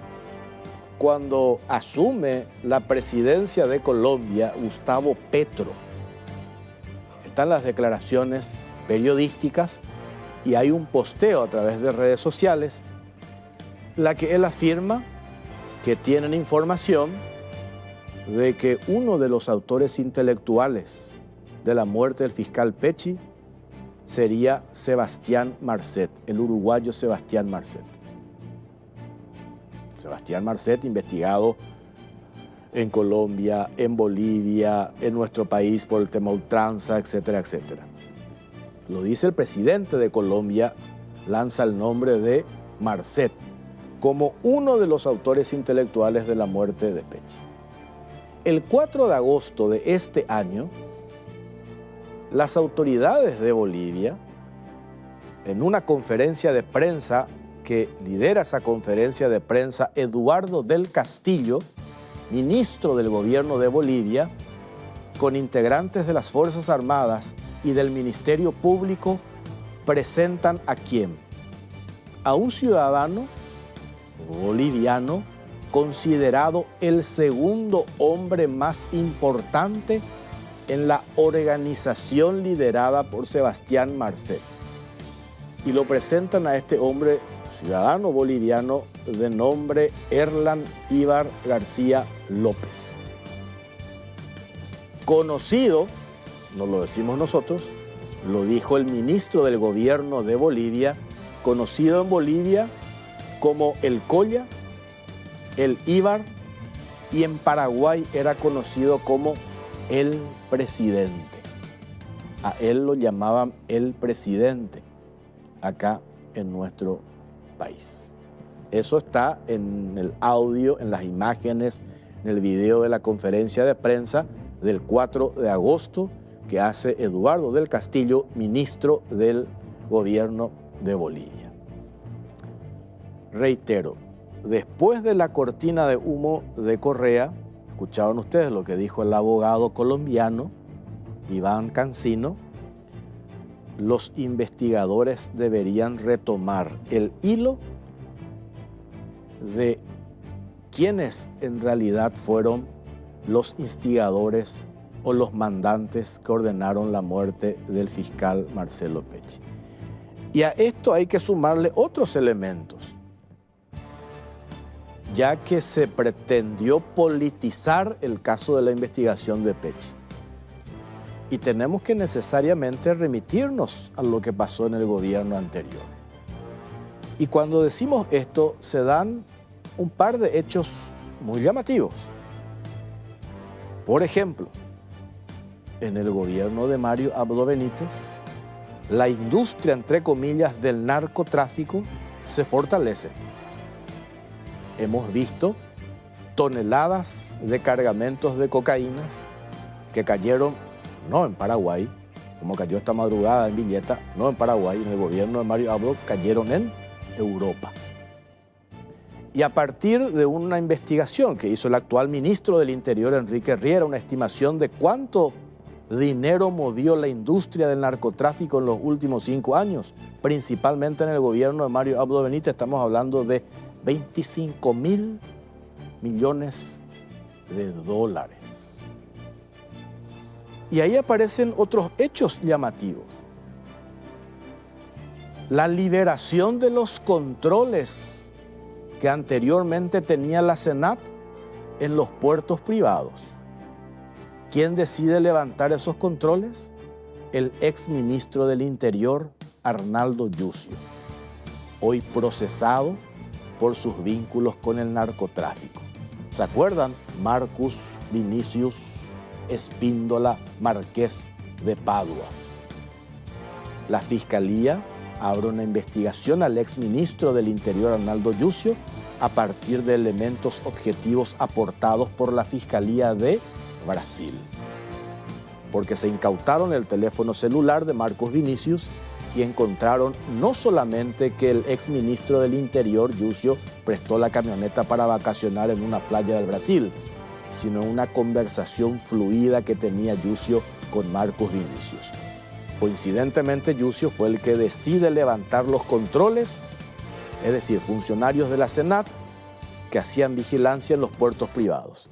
cuando asume la presidencia de Colombia Gustavo Petro, están las declaraciones periodísticas y hay un posteo a través de redes sociales, la que él afirma que tienen información de que uno de los autores intelectuales de la muerte del fiscal Pecci sería Sebastián Marcet, el uruguayo Sebastián Marcet. Sebastián Marcet, investigado en Colombia, en Bolivia, en nuestro país por el tema ultranza, etcétera, etcétera. Lo dice el presidente de Colombia, lanza el nombre de Marcet como uno de los autores intelectuales de la muerte de Pecci. El 4 de agosto de este año, las autoridades de Bolivia, en una conferencia de prensa que lidera esa conferencia de prensa Eduardo del Castillo, ministro del gobierno de Bolivia, con integrantes de las Fuerzas Armadas y del Ministerio Público, presentan ¿a quién? A un ciudadano boliviano considerado el segundo hombre más importante en la organización liderada por Sebastián Marcet. Y lo presentan a este hombre ciudadano boliviano de nombre Erlan Ibar García López. Conocido, no lo decimos nosotros, lo dijo el ministro del gobierno de Bolivia, conocido en Bolivia como el Colla, el Ibar, y en Paraguay era conocido como el presidente. A él lo llamaban el presidente acá en nuestro país. Eso está en el audio, en las imágenes, en el video de la conferencia de prensa del 4 de agosto que hace Eduardo del Castillo, ministro del gobierno de Bolivia. Reitero, después de la cortina de humo de Correa, escucharon ustedes lo que dijo el abogado colombiano Iván Cancino, los investigadores deberían retomar el hilo de quiénes en realidad fueron los instigadores o los mandantes que ordenaron la muerte del fiscal Marcelo Pecci. Y a esto hay que sumarle otros elementos, ya que se pretendió politizar el caso de la investigación de Pecci. Y tenemos que necesariamente remitirnos a lo que pasó en el gobierno anterior. Y cuando decimos esto, se dan un par de hechos muy llamativos. Por ejemplo, en el gobierno de Mario Abdo Benítez, la industria, entre comillas, del narcotráfico se fortalece. Hemos visto toneladas de cargamentos de cocaínas que cayeron no en Paraguay, como cayó esta madrugada en Villeta, no en Paraguay, en el gobierno de Mario Abdo, cayeron en Europa. Y a partir de una investigación que hizo el actual ministro del Interior, Enrique Riera, una estimación de cuánto dinero movió la industria del narcotráfico en los últimos 5 años, principalmente en el gobierno de Mario Abdo Benítez, estamos hablando de 25.000 millones de dólares. Y ahí aparecen otros hechos llamativos. La liberación de los controles que anteriormente tenía la SENAT en los puertos privados. ¿Quién decide levantar esos controles? El exministro del Interior, Arnaldo Yucio, hoy procesado por sus vínculos con el narcotráfico. ¿Se acuerdan? Marcus Vinicius Espíndola Marqués de Padua. La Fiscalía abre una investigación al exministro del Interior Arnaldo Yucio a partir de elementos objetivos aportados por la Fiscalía de Brasil, porque se incautaron el teléfono celular de Marcos Vinicius y encontraron no solamente que el exministro del Interior, Yucio, prestó la camioneta para vacacionar en una playa del Brasil, sino una conversación fluida que tenía Yucio con Marcos Vinicius. Coincidentemente, Yucio fue el que decide levantar los controles, es decir, funcionarios de la SENAT que hacían vigilancia en los puertos privados.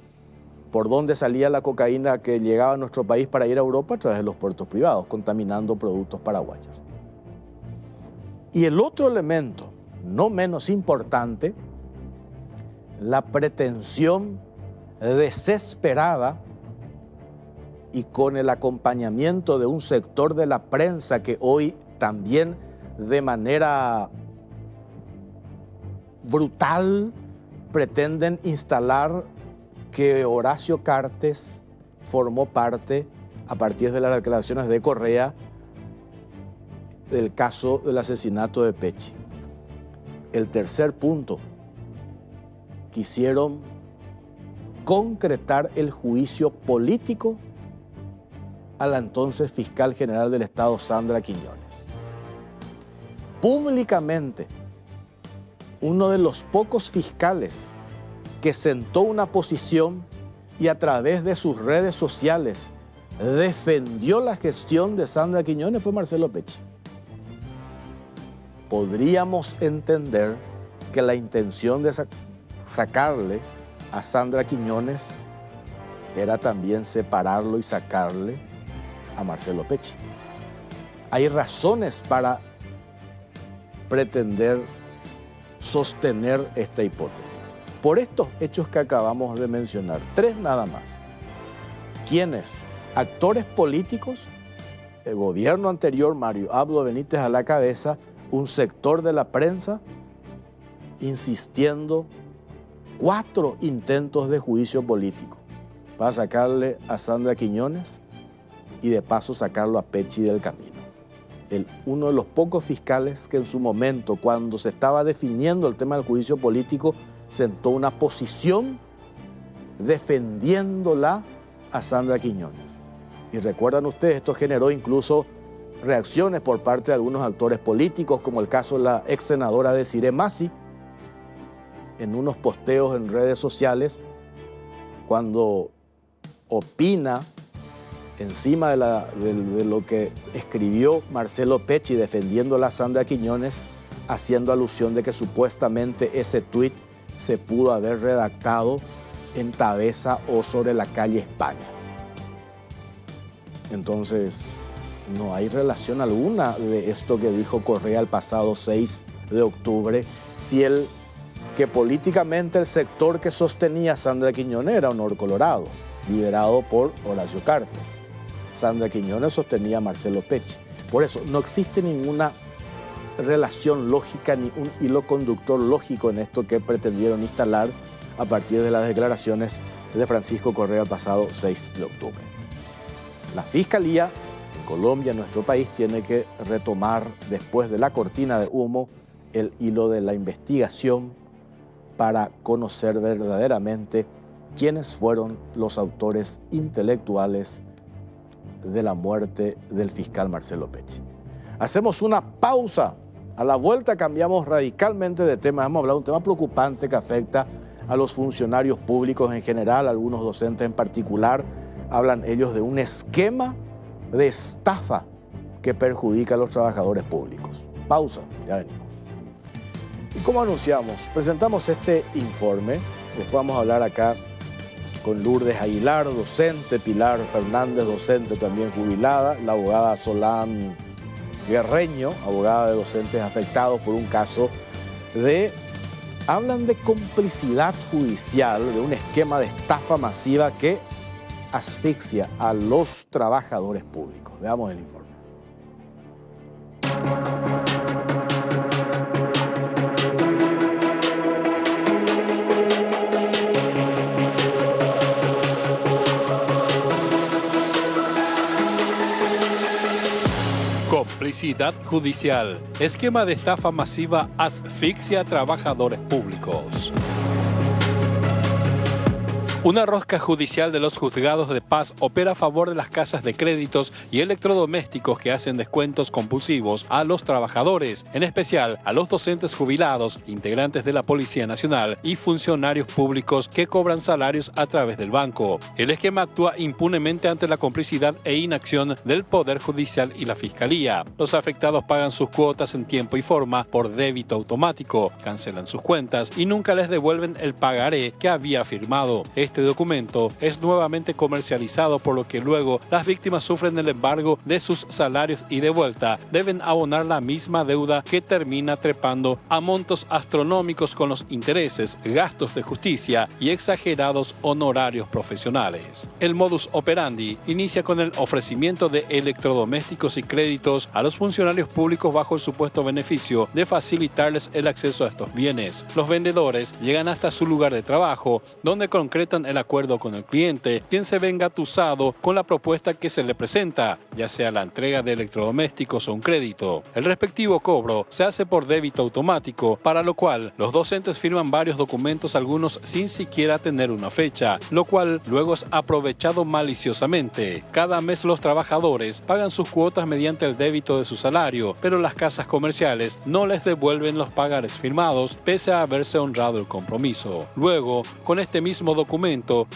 ¿Por dónde salía la cocaína que llegaba a nuestro país para ir a Europa? A través de los puertos privados, contaminando productos paraguayos. Y el otro elemento, no menos importante, la pretensión desesperada y con el acompañamiento de un sector de la prensa que hoy también de manera brutal pretenden instalar que Horacio Cartes formó parte, a partir de las declaraciones de Correa, del caso del asesinato de Pechi. El tercer punto, quisieron concretar el juicio político a la entonces fiscal general del Estado, Sandra Quiñones. Públicamente, uno de los pocos fiscales que sentó una posición y a través de sus redes sociales defendió la gestión de Sandra Quiñones fue Marcelo Pechi. Podríamos entender que la intención de sacarle a Sandra Quiñones era también separarlo y sacarle a Marcelo Pechi. Hay razones para pretender sostener esta hipótesis. Por estos hechos que acabamos de mencionar, tres nada más. ¿Quiénes? Actores políticos, el gobierno anterior, Mario Abdo Benítez a la cabeza, un sector de la prensa, insistiendo 4 intentos de juicio político para sacarle a Sandra Quiñones y de paso sacarlo a Pechi del camino. Uno de los pocos fiscales que en su momento, cuando se estaba definiendo el tema del juicio político, sentó una posición defendiéndola a Sandra Quiñones. Y recuerdan ustedes, esto generó incluso reacciones por parte de algunos actores políticos, como el caso de la ex senadora Desirée Masi, en unos posteos en redes sociales, cuando opina encima de lo que escribió Marcelo Pechi defendiendo a la Sandra Quiñones, haciendo alusión de que supuestamente ese tuit se pudo haber redactado en Tabesa o sobre la calle España. Entonces, no hay relación alguna de esto que dijo Correa el pasado 6 de octubre, si que políticamente el sector que sostenía a Sandra Quiñones era Honor Colorado, liderado por Horacio Cartes. Sandra Quiñones sostenía a Marcelo Pechi. Por eso, no existe ninguna relación lógica ni un hilo conductor lógico en esto que pretendieron instalar a partir de las declaraciones de Francisco Correa el pasado 6 de octubre. La Fiscalía en Colombia, en nuestro país, tiene que retomar después de la cortina de humo el hilo de la investigación para conocer verdaderamente quiénes fueron los autores intelectuales de la muerte del fiscal Marcelo Pechi. Hacemos una pausa. A la vuelta cambiamos radicalmente de tema. Vamos a hablar de un tema preocupante que afecta a los funcionarios públicos en general, algunos docentes en particular. Hablan ellos de un esquema de estafa que perjudica a los trabajadores públicos. Pausa, ya venimos. Y como anunciamos, presentamos este informe. Después vamos a hablar acá con Lourdes Aguilar, docente, Pilar Fernández, docente también jubilada, la abogada Solán Guerreño, abogada de docentes afectados por un caso hablan de complicidad judicial, de un esquema de estafa masiva que asfixia a los trabajadores públicos. Veamos el informe. Complicidad judicial. Esquema de estafa masiva asfixia a trabajadores públicos. Una rosca judicial de los juzgados de paz opera a favor de las casas de créditos y electrodomésticos que hacen descuentos compulsivos a los trabajadores, en especial a los docentes jubilados, integrantes de la Policía Nacional y funcionarios públicos que cobran salarios a través del banco. El esquema actúa impunemente ante la complicidad e inacción del Poder Judicial y la Fiscalía. Los afectados pagan sus cuotas en tiempo y forma por débito automático, cancelan sus cuentas y nunca les devuelven el pagaré que había firmado. Este documento es nuevamente comercializado, por lo que luego las víctimas sufren el embargo de sus salarios y de vuelta deben abonar la misma deuda que termina trepando a montos astronómicos con los intereses, gastos de justicia y exagerados honorarios profesionales. El modus operandi inicia con el ofrecimiento de electrodomésticos y créditos a los funcionarios públicos bajo el supuesto beneficio de facilitarles el acceso a estos bienes. Los vendedores llegan hasta su lugar de trabajo, donde concretan el acuerdo con el cliente, quien se ve engatusado con la propuesta que se le presenta, ya sea la entrega de electrodomésticos o un crédito. El respectivo cobro se hace por débito automático, para lo cual los docentes firman varios documentos, algunos sin siquiera tener una fecha, lo cual luego es aprovechado maliciosamente. Cada mes los trabajadores pagan sus cuotas mediante el débito de su salario, pero las casas comerciales no les devuelven los pagares firmados pese a haberse honrado el compromiso. Luego, con este mismo documento,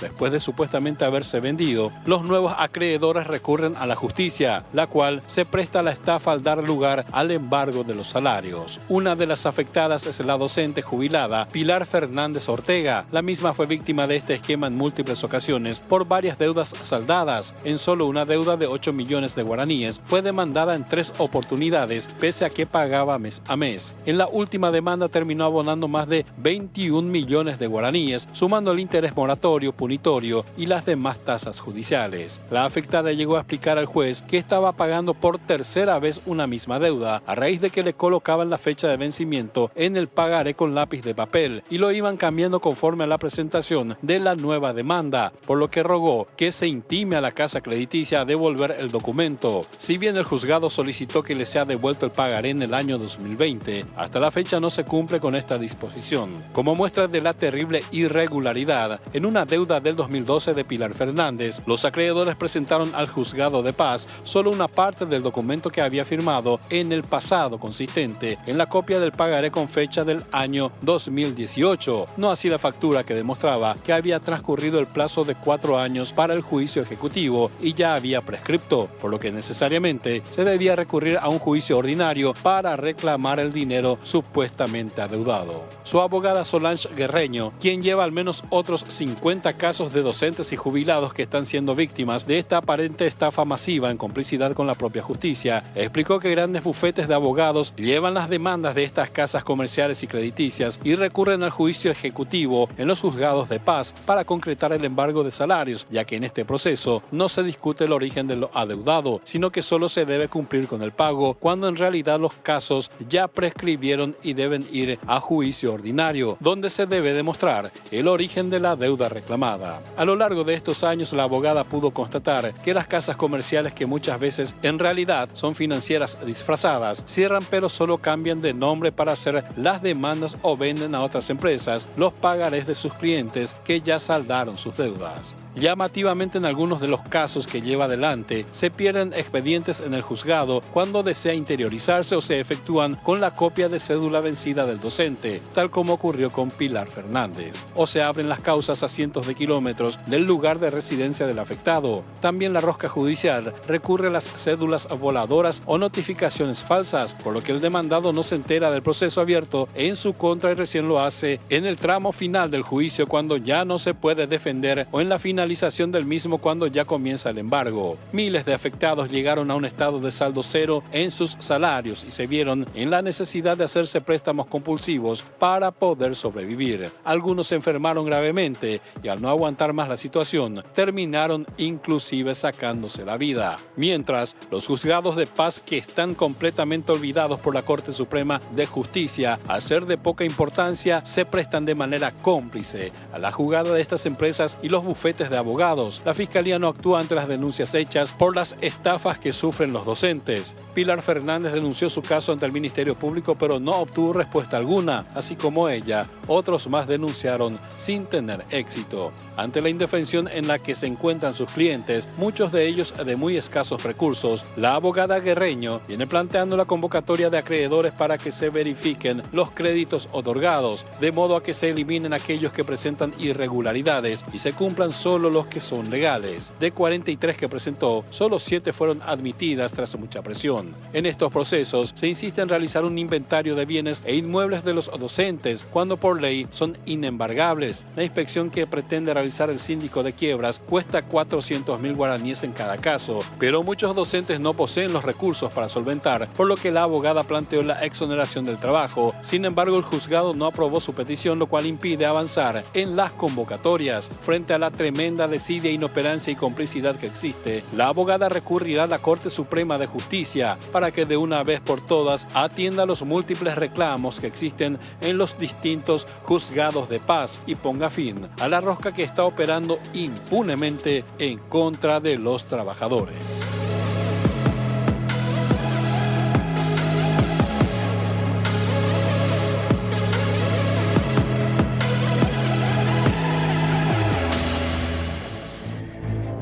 después de supuestamente haberse vendido, los nuevos acreedores recurren a la justicia, la cual se presta a la estafa al dar lugar al embargo de los salarios. Una de las afectadas es la docente jubilada Pilar Fernández Ortega. La misma fue víctima de este esquema en múltiples ocasiones por varias deudas saldadas. En solo una deuda de 8 millones de guaraníes fue demandada en 3 oportunidades, pese a que pagaba mes a mes. En la última demanda terminó abonando más de 21 millones de guaraníes, sumando el interés moratorio, punitorio y las demás tasas judiciales. La afectada llegó a explicar al juez que estaba pagando por tercera vez una misma deuda, a raíz de que le colocaban la fecha de vencimiento en el pagaré con lápiz de papel y lo iban cambiando conforme a la presentación de la nueva demanda, por lo que rogó que se intime a la casa crediticia a devolver el documento. Si bien el juzgado solicitó que le sea devuelto el pagaré en el año 2020, hasta la fecha no se cumple con esta disposición. Como muestra de la terrible irregularidad, en una deuda del 2012 de Pilar Fernández, los acreedores presentaron al juzgado de paz solo una parte del documento que había firmado en el pasado, consistente en la copia del pagaré con fecha del año 2018, no así la factura que demostraba que había transcurrido el plazo de 4 años para el juicio ejecutivo y ya había prescripto, por lo que necesariamente se debía recurrir a un juicio ordinario para reclamar el dinero supuestamente adeudado. Su abogada Solange Guerreño, quien lleva al menos otros 50 casos de docentes y jubilados que están siendo víctimas de esta aparente estafa masiva en complicidad con la propia justicia, explicó que grandes bufetes de abogados llevan las demandas de estas casas comerciales y crediticias y recurren al juicio ejecutivo en los juzgados de paz para concretar el embargo de salarios, ya que en este proceso no se discute el origen de lo adeudado, sino que solo se debe cumplir con el pago, cuando en realidad los casos ya prescribieron y deben ir a juicio ordinario, donde se debe demostrar el origen de la deuda reclamada. A lo largo de estos años, la abogada pudo constatar que las casas comerciales, que muchas veces en realidad son financieras disfrazadas, cierran pero solo cambian de nombre para hacer las demandas o venden a otras empresas los pagarés de sus clientes que ya saldaron sus deudas. Llamativamente, en algunos de los casos que lleva adelante, se pierden expedientes en el juzgado cuando desea interiorizarse o se efectúan con la copia de cédula vencida del docente, tal como ocurrió con Pilar Fernández, o se abren las causas a cientos de kilómetros del lugar de residencia del afectado. También la rosca judicial recurre a las cédulas voladoras o notificaciones falsas, por lo que el demandado no se entera del proceso abierto en su contra y recién lo hace en el tramo final del juicio, cuando ya no se puede defender, o en la finalización del mismo, cuando ya comienza el embargo. Miles de afectados llegaron a un estado de saldo cero en sus salarios y se vieron en la necesidad de hacerse préstamos compulsivos para poder sobrevivir. Algunos se enfermaron gravemente y al no aguantar más la situación, terminaron inclusive sacándose la vida. Mientras, los juzgados de paz, que están completamente olvidados por la Corte Suprema de Justicia, al ser de poca importancia, se prestan de manera cómplice a la jugada de estas empresas y los bufetes de abogados. La Fiscalía no actúa ante las denuncias hechas por las estafas que sufren los docentes. Pilar Fernández denunció su caso ante el Ministerio Público, pero no obtuvo respuesta alguna. Así como ella, otros más denunciaron sin tener éxito. Ante la indefensión en la que se encuentran sus clientes, muchos de ellos de muy escasos recursos, la abogada Guerreño viene planteando la convocatoria de acreedores para que se verifiquen los créditos otorgados, de modo a que se eliminen aquellos que presentan irregularidades y se cumplan solo los que son legales. De 43 que presentó, solo 7 fueron admitidas tras mucha presión. En estos procesos se insiste en realizar un inventario de bienes e inmuebles de los docentes, cuando por ley son inembargables. La inspección que pretende realizar el síndico de quiebras cuesta 400.000 guaraníes en cada caso, pero muchos docentes no poseen los recursos para solventar, por lo que la abogada planteó la exoneración del trabajo. Sin embargo, el juzgado no aprobó su petición, lo cual impide avanzar en las convocatorias. Frente a la tremenda desidia, inoperancia y complicidad que existe, la abogada recurrirá a la Corte Suprema de Justicia para que de una vez por todas atienda los múltiples reclamos que existen en los distintos juzgados de paz y ponga fin a la rosca que está operando impunemente en contra de los trabajadores.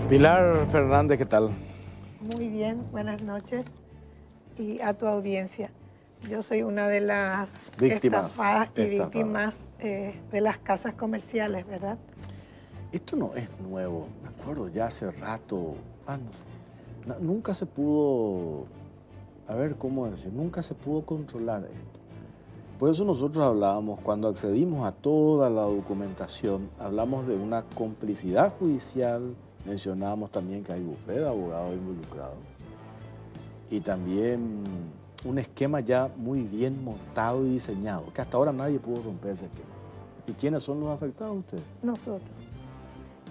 Pilar Fernández, ¿qué tal? Muy bien, buenas noches y a tu audiencia. Yo soy una de las estafadas y víctimas de las casas comerciales, ¿verdad? Esto no es nuevo, me acuerdo ya hace rato, nunca se pudo, nunca se pudo controlar esto. Por eso nosotros hablábamos, cuando accedimos a toda la documentación, hablamos de una complicidad judicial, mencionábamos también que hay bufete de abogados involucrados y también un esquema ya muy bien montado y diseñado, que hasta ahora nadie pudo romper ese esquema. ¿Y quiénes son los afectados ustedes? Nosotros.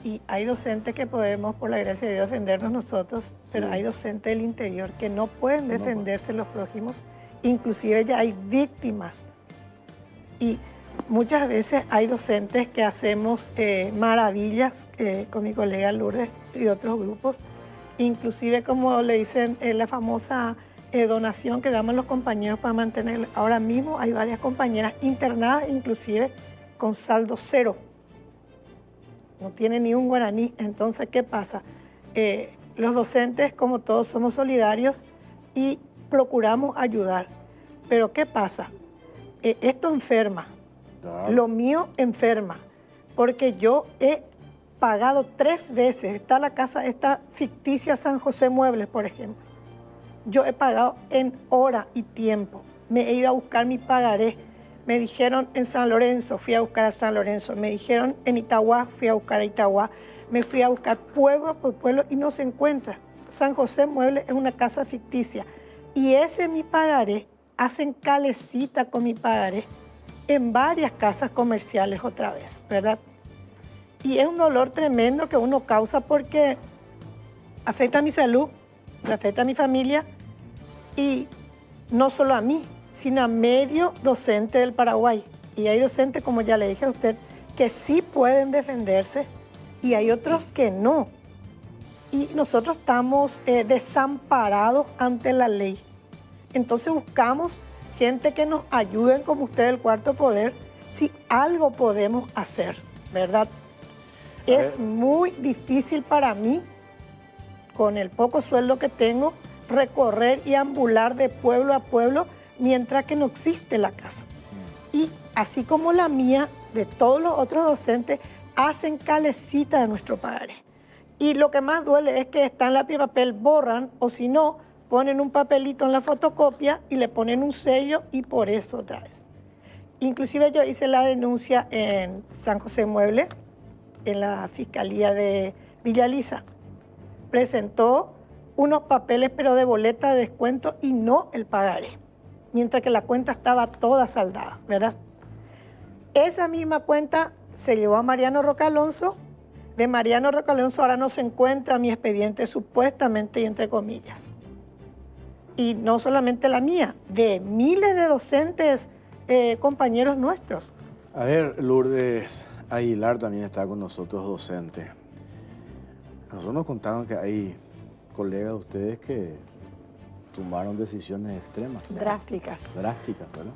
Y hay docentes que podemos, por la gracia de Dios, defendernos nosotros, pero hay docentes del interior que no pueden defenderse los prójimos, inclusive ya hay víctimas. Y muchas veces hay docentes que hacemos maravillas con mi colega Lourdes y otros grupos, inclusive como le dicen la famosa donación que damos los compañeros para mantener. Ahora mismo hay varias compañeras internadas, inclusive con saldo cero. No tienen ni un guaraní. Entonces, ¿qué pasa? Los docentes, como todos, somos solidarios y procuramos ayudar. Pero ¿qué pasa? Esto enferma. Lo mío enferma. Porque yo he pagado 3 veces. Está la casa, esta ficticia San José Muebles, por ejemplo. Yo he pagado en hora y tiempo. Me he ido a buscar mi pagaré. Me dijeron en San Lorenzo, fui a buscar a San Lorenzo. Me dijeron en Itagua, fui a buscar a Itagua. Me fui a buscar pueblo por pueblo y no se encuentra. San José Muebles es una casa ficticia. Y ese es mi pagaré. Hacen calecita con mi pagaré en varias casas comerciales otra vez, ¿verdad? Y es un dolor tremendo que uno causa porque afecta a mi salud, afecta a mi familia y no solo a mí, sino a medio docente del Paraguay. Y hay docentes, como ya le dije a usted, que sí pueden defenderse y hay otros que no. Y nosotros estamos desamparados ante la ley. Entonces buscamos gente que nos ayude, como usted del Cuarto Poder, si algo podemos hacer, ¿verdad? Es muy difícil para mí, con el poco sueldo que tengo, recorrer y ambular de pueblo a pueblo mientras que no existe la casa. Y así como la mía, de todos los otros docentes, hacen calecita de nuestro pagaré. Y lo que más duele es que está en lápiz y papel, borran, o si no, ponen un papelito en la fotocopia y le ponen un sello y por eso otra vez. Inclusive yo hice la denuncia en San José Mueble, en la Fiscalía de Villa Lisa. Presentó unos papeles pero de boleta de descuento y no el pagaré, mientras que la cuenta estaba toda saldada, ¿verdad? Esa misma cuenta se llevó a Mariano Roca Alonso. De Mariano Roca Alonso ahora no se encuentra mi expediente supuestamente y entre comillas. Y no solamente la mía, de miles de docentes, compañeros nuestros. A ver, Lourdes Aguilar también está con nosotros, docente. A nosotros nos contaron que hay colegas de ustedes que tomaron decisiones extremas. Drásticas. Drásticas, ¿verdad?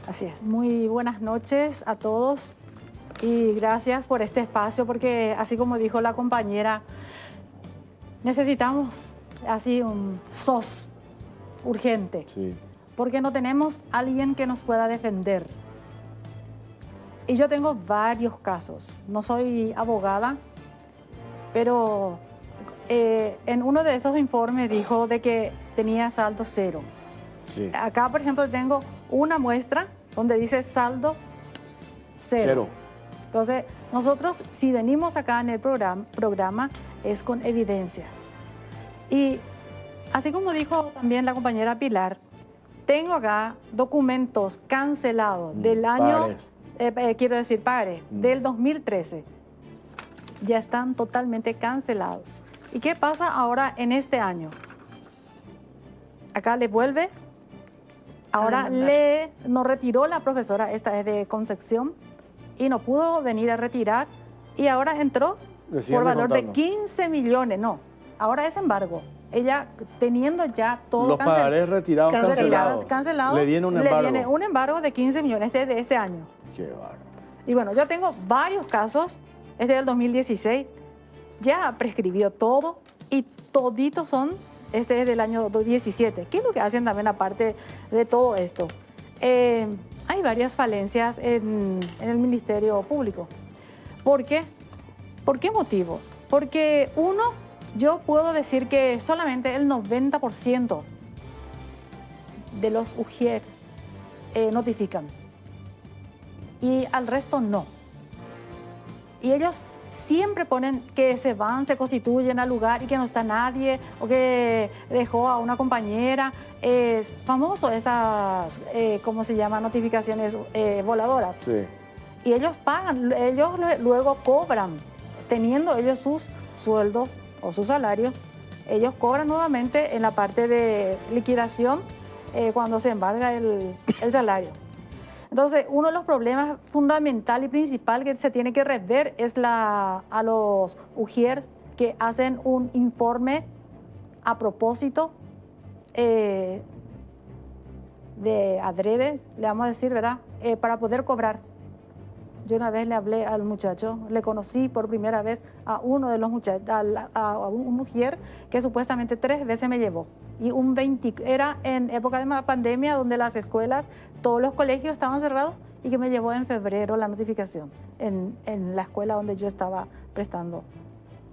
Así es. Muy buenas noches a todos y gracias por este espacio porque así como dijo la compañera, necesitamos así un SOS urgente. Sí. Porque no tenemos alguien que nos pueda defender. Y yo tengo varios casos. No soy abogada, pero en uno de esos informes dijo de que tenía saldo cero. Sí. Acá, por ejemplo, tengo una muestra donde dice saldo cero. Entonces, nosotros, si venimos acá en el programa es con evidencias. Y así como dijo también la compañera Pilar, tengo acá documentos cancelados del año, quiero decir, del 2013. Ya están totalmente cancelados. ¿Y qué pasa ahora en este año? Acá le vuelve. Ahora nos retiró la profesora, esta es de Concepción, y no pudo venir a retirar. Y ahora entró por valor de 15 millones. No, ahora es embargo. Ella teniendo ya todo los pagarés retirados cancelados. Le viene un embargo. Le viene un embargo de 15 millones de este año. Qué bárbaro. Y bueno, yo tengo varios casos. Este del 2016. Ya prescribió todo y toditos son, este es del año 2017. ¿Qué es lo que hacen también aparte de todo esto? Hay varias falencias en el Ministerio Público. ¿Por qué? ¿Por qué motivo? Porque uno, yo puedo decir que solamente el 90% de los UJERs notifican y al resto no. Y ellos siempre ponen que se van, se constituyen al lugar y que no está nadie o que dejó a una compañera. Es famoso esas, ¿cómo se llama? Notificaciones voladoras. Sí. Y ellos pagan, ellos luego cobran, teniendo ellos sus sueldos o sus salarios, ellos cobran nuevamente en la parte de liquidación cuando se embarga el salario. Entonces, uno de los problemas fundamental y principal que se tiene que rever es a los UJERs que hacen un informe a propósito de adrede, le vamos a decir, ¿verdad? Para poder cobrar. Yo una vez le hablé al muchacho, le conocí por primera vez a uno de los muchachos, a un UJER que supuestamente 3 veces me llevó. Y era en época de pandemia donde las escuelas, todos los colegios estaban cerrados y que me llevó en febrero la notificación en la escuela donde yo estaba prestando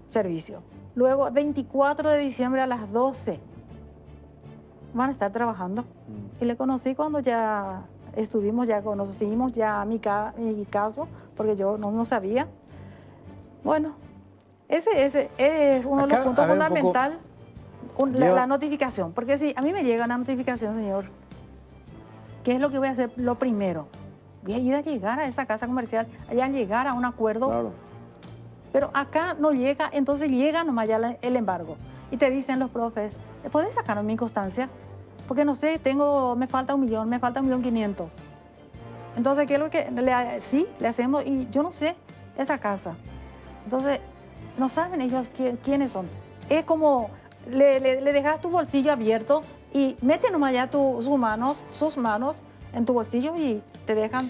servicio. Luego, 24 de diciembre a las 12 van a estar trabajando. Y le conocí cuando ya conocimos ya mi caso, porque yo no sabía. Bueno, ese es uno de los puntos fundamentales. La notificación, porque si a mí me llega una notificación, señor, ¿qué es lo que voy a hacer? Lo primero, voy a ir a llegar a esa casa comercial, allá a llegar a un acuerdo, claro. Pero acá no llega, entonces llega nomás ya el embargo. Y te dicen los profes, ¿puedes sacar mi constancia? Porque no sé, me falta 1 millón, me falta 1.500.000. Entonces, ¿qué es lo que le hacemos? Y yo no sé esa casa. Entonces, no saben ellos quiénes son. Es como le dejas tu bolsillo abierto y mete nomás ya sus manos en tu bolsillo y te dejan.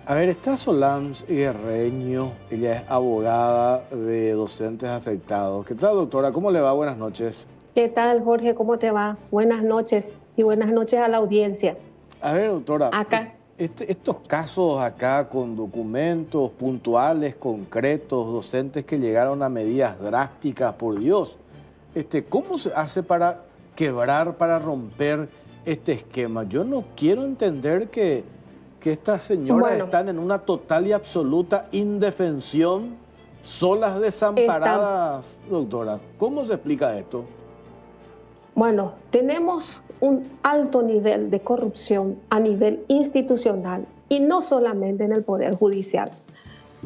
A ver, está Solange Guerreño, ella es abogada de docentes afectados. ¿Qué tal, doctora? ¿Cómo le va? Buenas noches. ¿Qué tal, Jorge? ¿Cómo te va? Buenas noches y buenas noches a la audiencia. A ver, doctora, acá. Estos casos acá con documentos puntuales, concretos, docentes que llegaron a medidas drásticas, por Dios, ¿cómo se hace para quebrar, para romper este esquema? Yo no quiero entender que estas señoras están en una total y absoluta indefensión, solas, desamparadas, doctora. ¿Cómo se explica esto? Bueno, tenemos un alto nivel de corrupción a nivel institucional y no solamente en el Poder Judicial.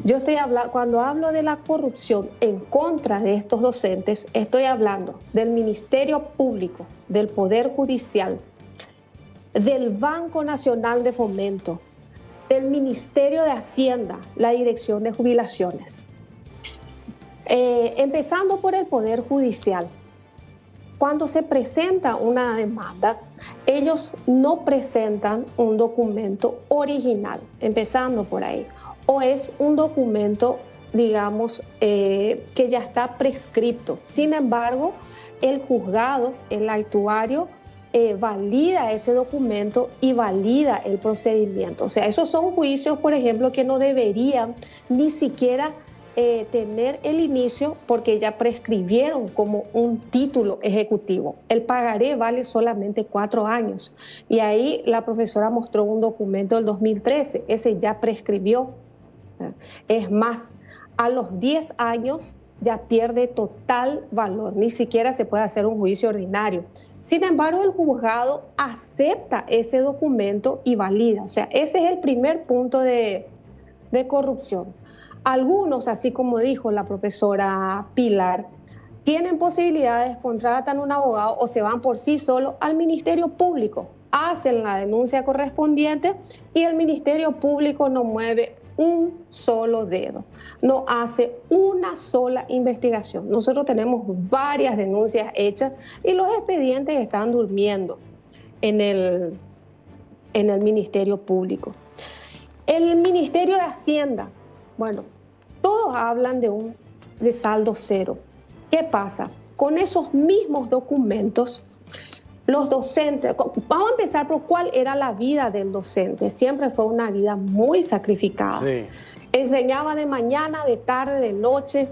Yo estoy hablando, cuando hablo de la corrupción en contra de estos docentes, estoy hablando del Ministerio Público, del Poder Judicial, del Banco Nacional de Fomento, del Ministerio de Hacienda, la Dirección de Jubilaciones. Empezando por el Poder Judicial. Cuando se presenta una demanda, ellos no presentan un documento original, empezando por ahí. O es un documento, digamos, que ya está prescripto. Sin embargo, el juzgado, el actuario, valida ese documento y valida el procedimiento. O sea, esos son juicios, por ejemplo, que no deberían ni siquiera tener el inicio porque ya prescribieron como un título ejecutivo. El pagaré vale solamente 4 años. Y ahí la profesora mostró un documento del 2013. Ese ya prescribió. Es más, a los 10 años ya pierde total valor. Ni siquiera se puede hacer un juicio ordinario. Sin embargo, el juzgado acepta ese documento y valida. O sea, ese es el primer punto de corrupción. Algunos, así como dijo la profesora Pilar, tienen posibilidades, contratan un abogado o se van por sí solos al Ministerio Público, hacen la denuncia correspondiente y el Ministerio Público no mueve un solo dedo, no hace una sola investigación. Nosotros tenemos varias denuncias hechas y los expedientes están durmiendo en el Ministerio Público. El Ministerio de Hacienda, bueno, todos hablan de saldo cero. ¿Qué pasa? Con esos mismos documentos, los docentes, vamos a empezar por cuál era la vida del docente. Siempre fue una vida muy sacrificada. Sí. Enseñaba de mañana, de tarde, de noche,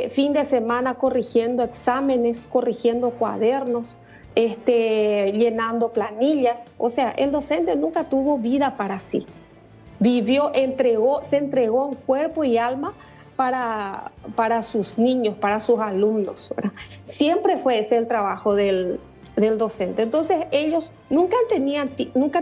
fin de semana corrigiendo exámenes, corrigiendo cuadernos, llenando planillas. O sea, el docente nunca tuvo vida para sí. Vivió, se entregó en cuerpo y alma para sus niños, para sus alumnos, ¿verdad? Siempre fue ese el trabajo del docente. Entonces ellos nunca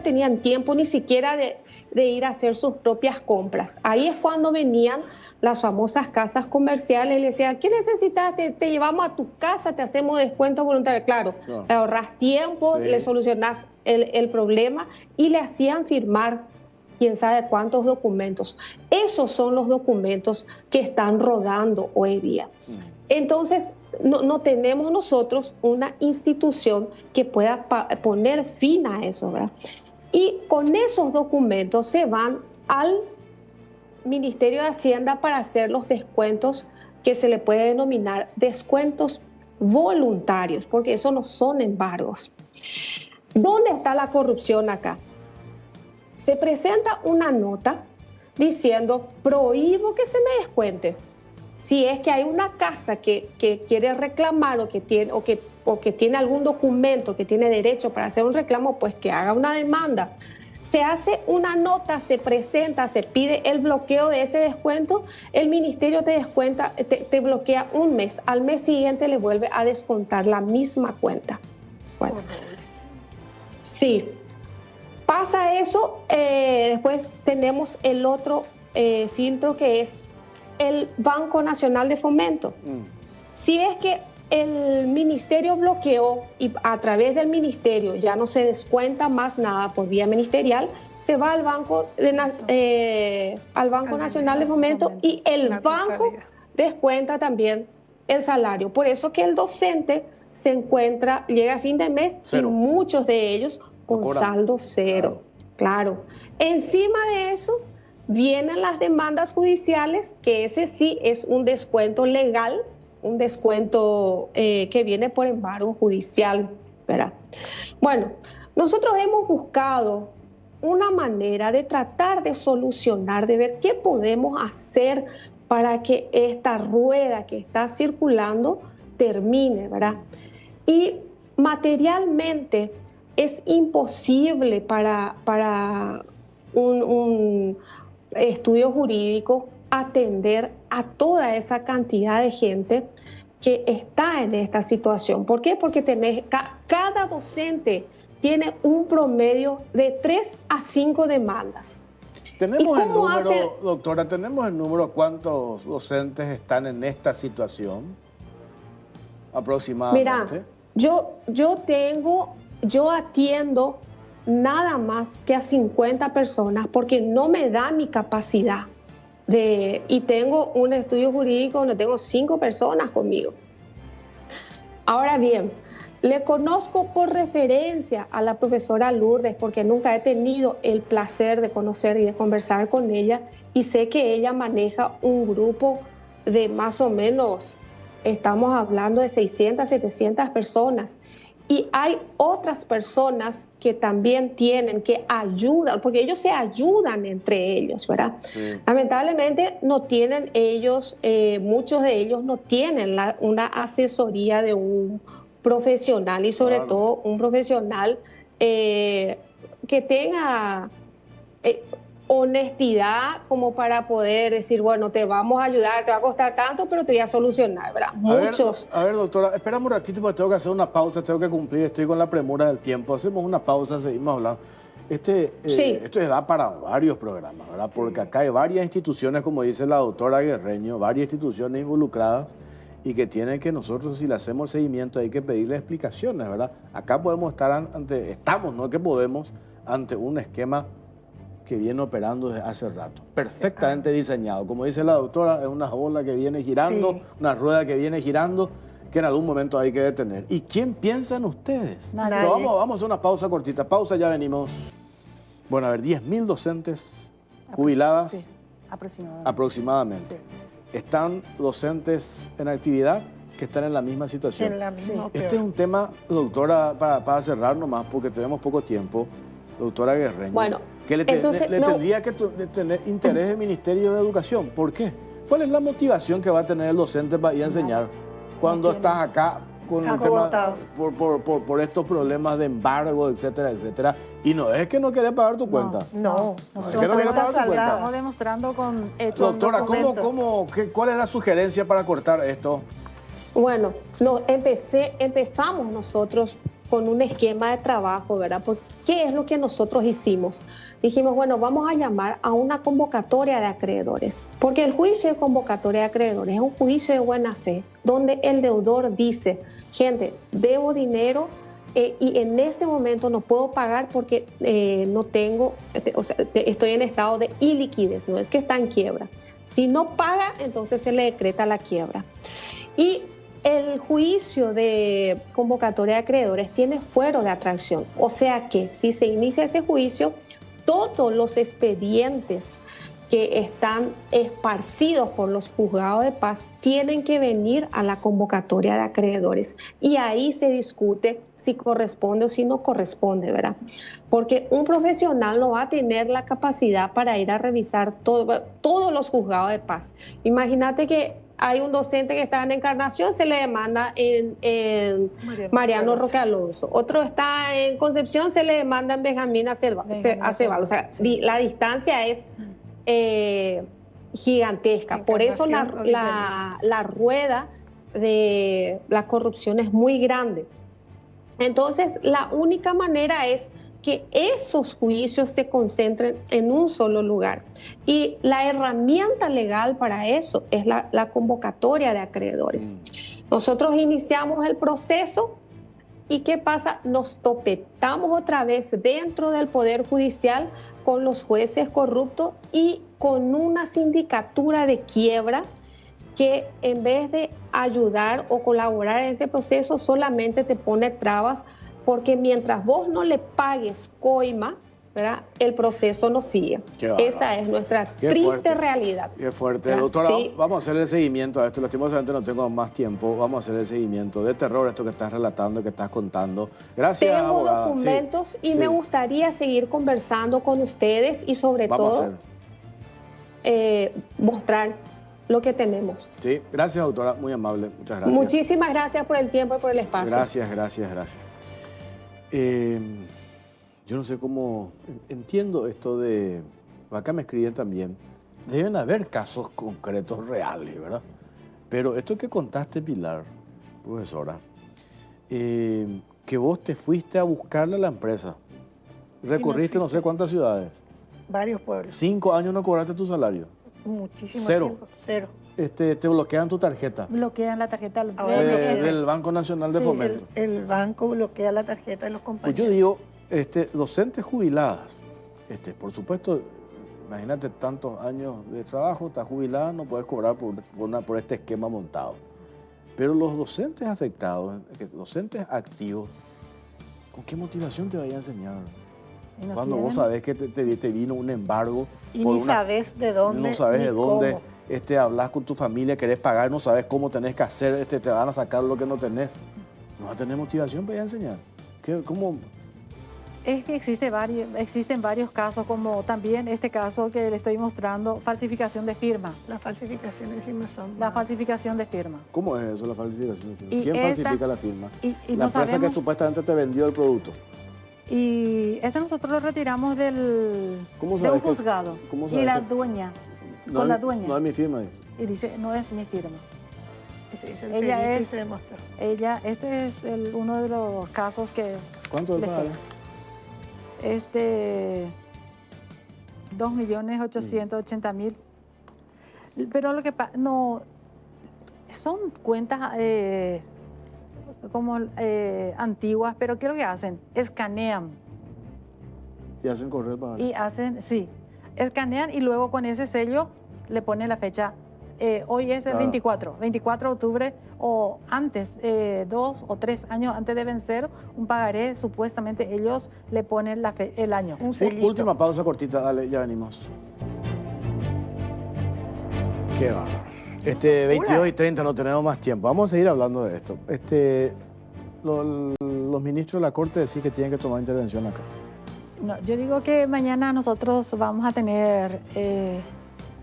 tenían tiempo ni siquiera de ir a hacer sus propias compras. Ahí es cuando venían las famosas casas comerciales y le decían, ¿qué necesitas? Te llevamos a tu casa, te hacemos descuento voluntario. Claro, no. Le ahorras tiempo, sí. Le solucionás el problema y le hacían firmar quién sabe cuántos documentos. Esos son los documentos que están rodando hoy día. Entonces, no tenemos nosotros una institución que pueda poner fin a eso, ¿verdad? Y con esos documentos se van al Ministerio de Hacienda para hacer los descuentos que se le puede denominar descuentos voluntarios, porque eso no son embargos. ¿Dónde está la corrupción acá? Se presenta una nota diciendo, prohíbo que se me descuente. Si es que hay una casa que quiere reclamar o que tiene algún documento que tiene derecho para hacer un reclamo, pues que haga una demanda. Se hace una nota, se presenta, se pide el bloqueo de ese descuento, el ministerio te bloquea un mes. Al mes siguiente le vuelve a descontar la misma cuenta. Bueno, sí. Pasa eso, después tenemos el otro filtro que es el Banco Nacional de Fomento. Si es que el ministerio bloqueó y a través del ministerio ya no se descuenta más nada por vía ministerial, se va al Banco Nacional de Fomento y el banco descuenta también el salario. Por eso que el docente llega a fin de mes cero. Y muchos de ellos con saldo cero. Claro. Encima de eso vienen las demandas judiciales, que ese sí es un descuento legal, un descuento que viene por embargo judicial, ¿verdad? Bueno, nosotros hemos buscado una manera de tratar de solucionar, de ver qué podemos hacer para que esta rueda que está circulando termine, ¿verdad? Y materialmente es imposible para un estudio jurídico atender a toda esa cantidad de gente que está en esta situación. ¿Por qué? Porque cada docente tiene un promedio de 3 a 5 demandas. ¿Tenemos el cómo número, hacen? doctora, tenemos el número de cuántos docentes están en esta situación aproximadamente? Mira, yo atiendo nada más que a 50 personas porque no me da mi capacidad y tengo un estudio jurídico donde tengo 5 personas conmigo. Ahora bien, le conozco por referencia a la profesora Lourdes porque nunca he tenido el placer de conocer y de conversar con ella, y sé que ella maneja un grupo de más o menos, estamos hablando de 600, 700 personas. Y hay otras personas que también que ayudan, porque ellos se ayudan entre ellos, ¿verdad? Sí. Lamentablemente no tienen ellos, muchos de ellos no tienen una asesoría de un profesional, y sobre todo un profesional que tenga honestidad como para poder decir, bueno, te vamos a ayudar, te va a costar tanto, pero te voy a solucionar, ¿verdad? Muchos. A ver, doctora, esperamos un ratito porque tengo que hacer una pausa, tengo que cumplir, estoy con la premura del tiempo. Hacemos una pausa, seguimos hablando. Sí. Esto da para varios programas, ¿verdad? Porque acá hay varias instituciones, como dice la doctora Guerreño, varias instituciones involucradas y que tienen que nosotros, si le hacemos seguimiento, hay que pedirle explicaciones, ¿verdad? Acá podemos estar estamos, no que podemos, ante un esquema que viene operando desde hace rato, perfectamente diseñado. Como dice la doctora, es una bola que viene girando, Sí. una rueda que viene girando, que en algún momento hay que detener. ¿Y quién piensan ustedes? Nadie. Pero vamos a hacer una pausa cortita. Pausa, ya venimos. Bueno, a ver, 10.000 docentes jubiladas Sí, aproximadamente. aproximadamente. Sí. ¿Están docentes en actividad que están en la misma situación? En la misma o Este peor. es un tema, doctora, para cerrar nomás, porque tenemos poco tiempo, doctora Guerreño, Bueno, que le entonces, no. tendría que tener interés el Ministerio de Educación. ¿Por qué? ¿Cuál es la motivación que va a tener el docente para ir a enseñar cuando tiene. estás acá con el tema, Agotado. por estos problemas de embargo, etcétera, etcétera? Y no es que no querés pagar tu cuenta. No, No, es son que no quiero cuentas pagar tu cuenta. saldadas. Estamos demostrando con hechos. Doctora, documento. ¿cuál es la sugerencia para cortar esto? Bueno, empezamos nosotros con un esquema de trabajo, ¿verdad? ¿Qué es lo que nosotros hicimos? Dijimos, bueno, vamos a llamar a una convocatoria de acreedores, porque el juicio de convocatoria de acreedores es un juicio de buena fe, donde el deudor dice, gente, debo dinero y en este momento no puedo pagar porque no tengo, o sea, estoy en estado de iliquidez, no es que está en quiebra. Si no paga, entonces se le decreta la quiebra. Y el juicio de convocatoria de acreedores tiene fuero de atracción, o sea que si se inicia ese juicio, todos los expedientes que están esparcidos por los juzgados de paz tienen que venir a la convocatoria de acreedores, y ahí se discute si corresponde o si no corresponde, ¿verdad? Porque un profesional no va a tener la capacidad para ir a revisar todos los juzgados de paz. Imagínate que hay un docente que está en Encarnación, se le demanda en Mariano Roque Alonso. Otro está en Concepción, se le demanda en Benjamín Aceval. O sea, la distancia es gigantesca. Por eso la rueda de la corrupción es muy grande. Entonces, la única manera es que esos juicios se concentren en un solo lugar. Y la herramienta legal para eso es la convocatoria de acreedores. Nosotros iniciamos el proceso y ¿qué pasa? Nos topetamos otra vez dentro del Poder Judicial con los jueces corruptos y con una sindicatura de quiebra que en vez de ayudar o colaborar en este proceso solamente te pone trabas, porque mientras vos no le pagues coima, ¿verdad? El proceso no sigue. Esa es nuestra triste realidad. Qué fuerte. ¿Verdad? Doctora, Sí. vamos a hacer el seguimiento a esto. Lastimosamente no tengo más tiempo. Vamos a hacer el seguimiento de terror, esto que estás relatando, que estás contando. Gracias, Tengo abogada. documentos y sí. me gustaría seguir conversando con ustedes y sobre Vamos a todo mostrar lo que tenemos. Sí, gracias, doctora. Muy amable. Muchas gracias. Muchísimas gracias por el tiempo y por el espacio. Gracias. Yo no sé cómo... Entiendo esto de... Acá me escriben también. Deben haber casos concretos reales, ¿verdad? Pero esto que contaste, Pilar, profesora, que vos te fuiste a buscarle a la empresa. Recorriste no sé cuántas ciudades. varios pueblos. 5 años no cobraste tu salario. Muchísimo Cero. tiempo. Cero. Te bloquean tu tarjeta Bloquean la tarjeta Ahora bloquean. del Banco Nacional de Sí, Fomento. El banco bloquea la tarjeta de los Pues compañeros. yo digo, docentes jubiladas, por supuesto, imagínate tantos años de trabajo, estás jubilada, no puedes cobrar por este esquema montado. Pero los docentes afectados, docentes activos, ¿con qué motivación te vaya a enseñar? Y no Cuando vos quieren. sabés que te vino un embargo. Y por ni sabes de dónde. No sabes ni de dónde. cómo. Hablas con tu familia, querés pagar, no sabes cómo tenés que hacer, te van a sacar lo que no tenés. No vas a tener motivación para ir a enseñar. ¿Cómo? Es que existen varios casos, como también este caso que le estoy mostrando, falsificación de firma. Las falsificaciones de firmas son. La falsificación de firma. ¿Cómo es eso, la falsificación de firma? Y ¿Quién esta- falsifica la firma? y la no empresa sabemos- que supuestamente te vendió el producto. Y nosotros lo retiramos ¿Cómo de sabes un que- juzgado. cómo Y sabes la que- dueña, No con es la mi- dueña. No es mi firma. Dice. Y dice, no es mi firma. Y se hizo el Ella perito y es- se demostró. Este es uno de los casos que... ¿Cuánto le le pagan? estoy- 2.880.000. Pero lo que pasa, no, son cuentas como antiguas, pero ¿qué es lo que hacen? Escanean Y hacen correr para. y hacen, sí, escanean y luego con ese sello le ponen la fecha. Hoy es el 24 de octubre o antes, 2 o 3 años antes de vencer un pagaré, supuestamente ellos le ponen el año. Un celito. Última pausa cortita, dale, ya venimos. Qué bárbaro. 22:30, no tenemos más tiempo. Vamos a seguir hablando de esto. Los ministros de la Corte decían que tienen que tomar intervención acá. No, yo digo que mañana nosotros vamos a tener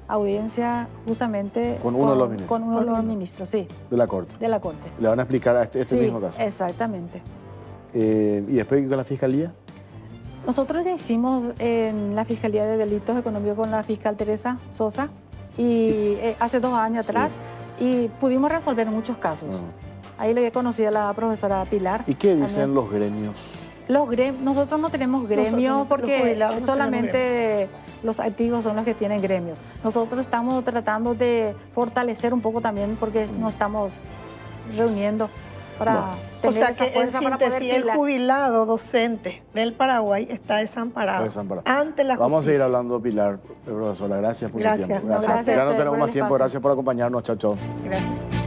audiencia justamente Con uno de los ministros. Con uno de los ministros, sí, De la Corte. de la Corte. Le van a explicar a este Sí, mismo caso. exactamente. Y después con la Fiscalía. Nosotros ya hicimos en la Fiscalía de Delitos Económicos con la fiscal Teresa Sosa y hace 2 años atrás y pudimos resolver muchos casos. Ahí le conocí a la profesora Pilar. ¿Y qué dicen También. los gremios? Nosotros no tenemos gremios Nosotros, los porque jubilados, no solamente los activos son los que tienen gremios. Nosotros estamos tratando de fortalecer un poco también porque nos estamos reuniendo para Bueno. O tener sea esa que en fuerza para poder síntesis el pilar. jubilado docente del Paraguay está desamparado. Ante la Vamos a seguir justicia. hablando, Pilar, profesora. Gracias por Gracias, su no, tiempo. gracias Ya a no ustedes tenemos por más el tiempo. espacio. Gracias por acompañarnos. Chao, chao. Gracias.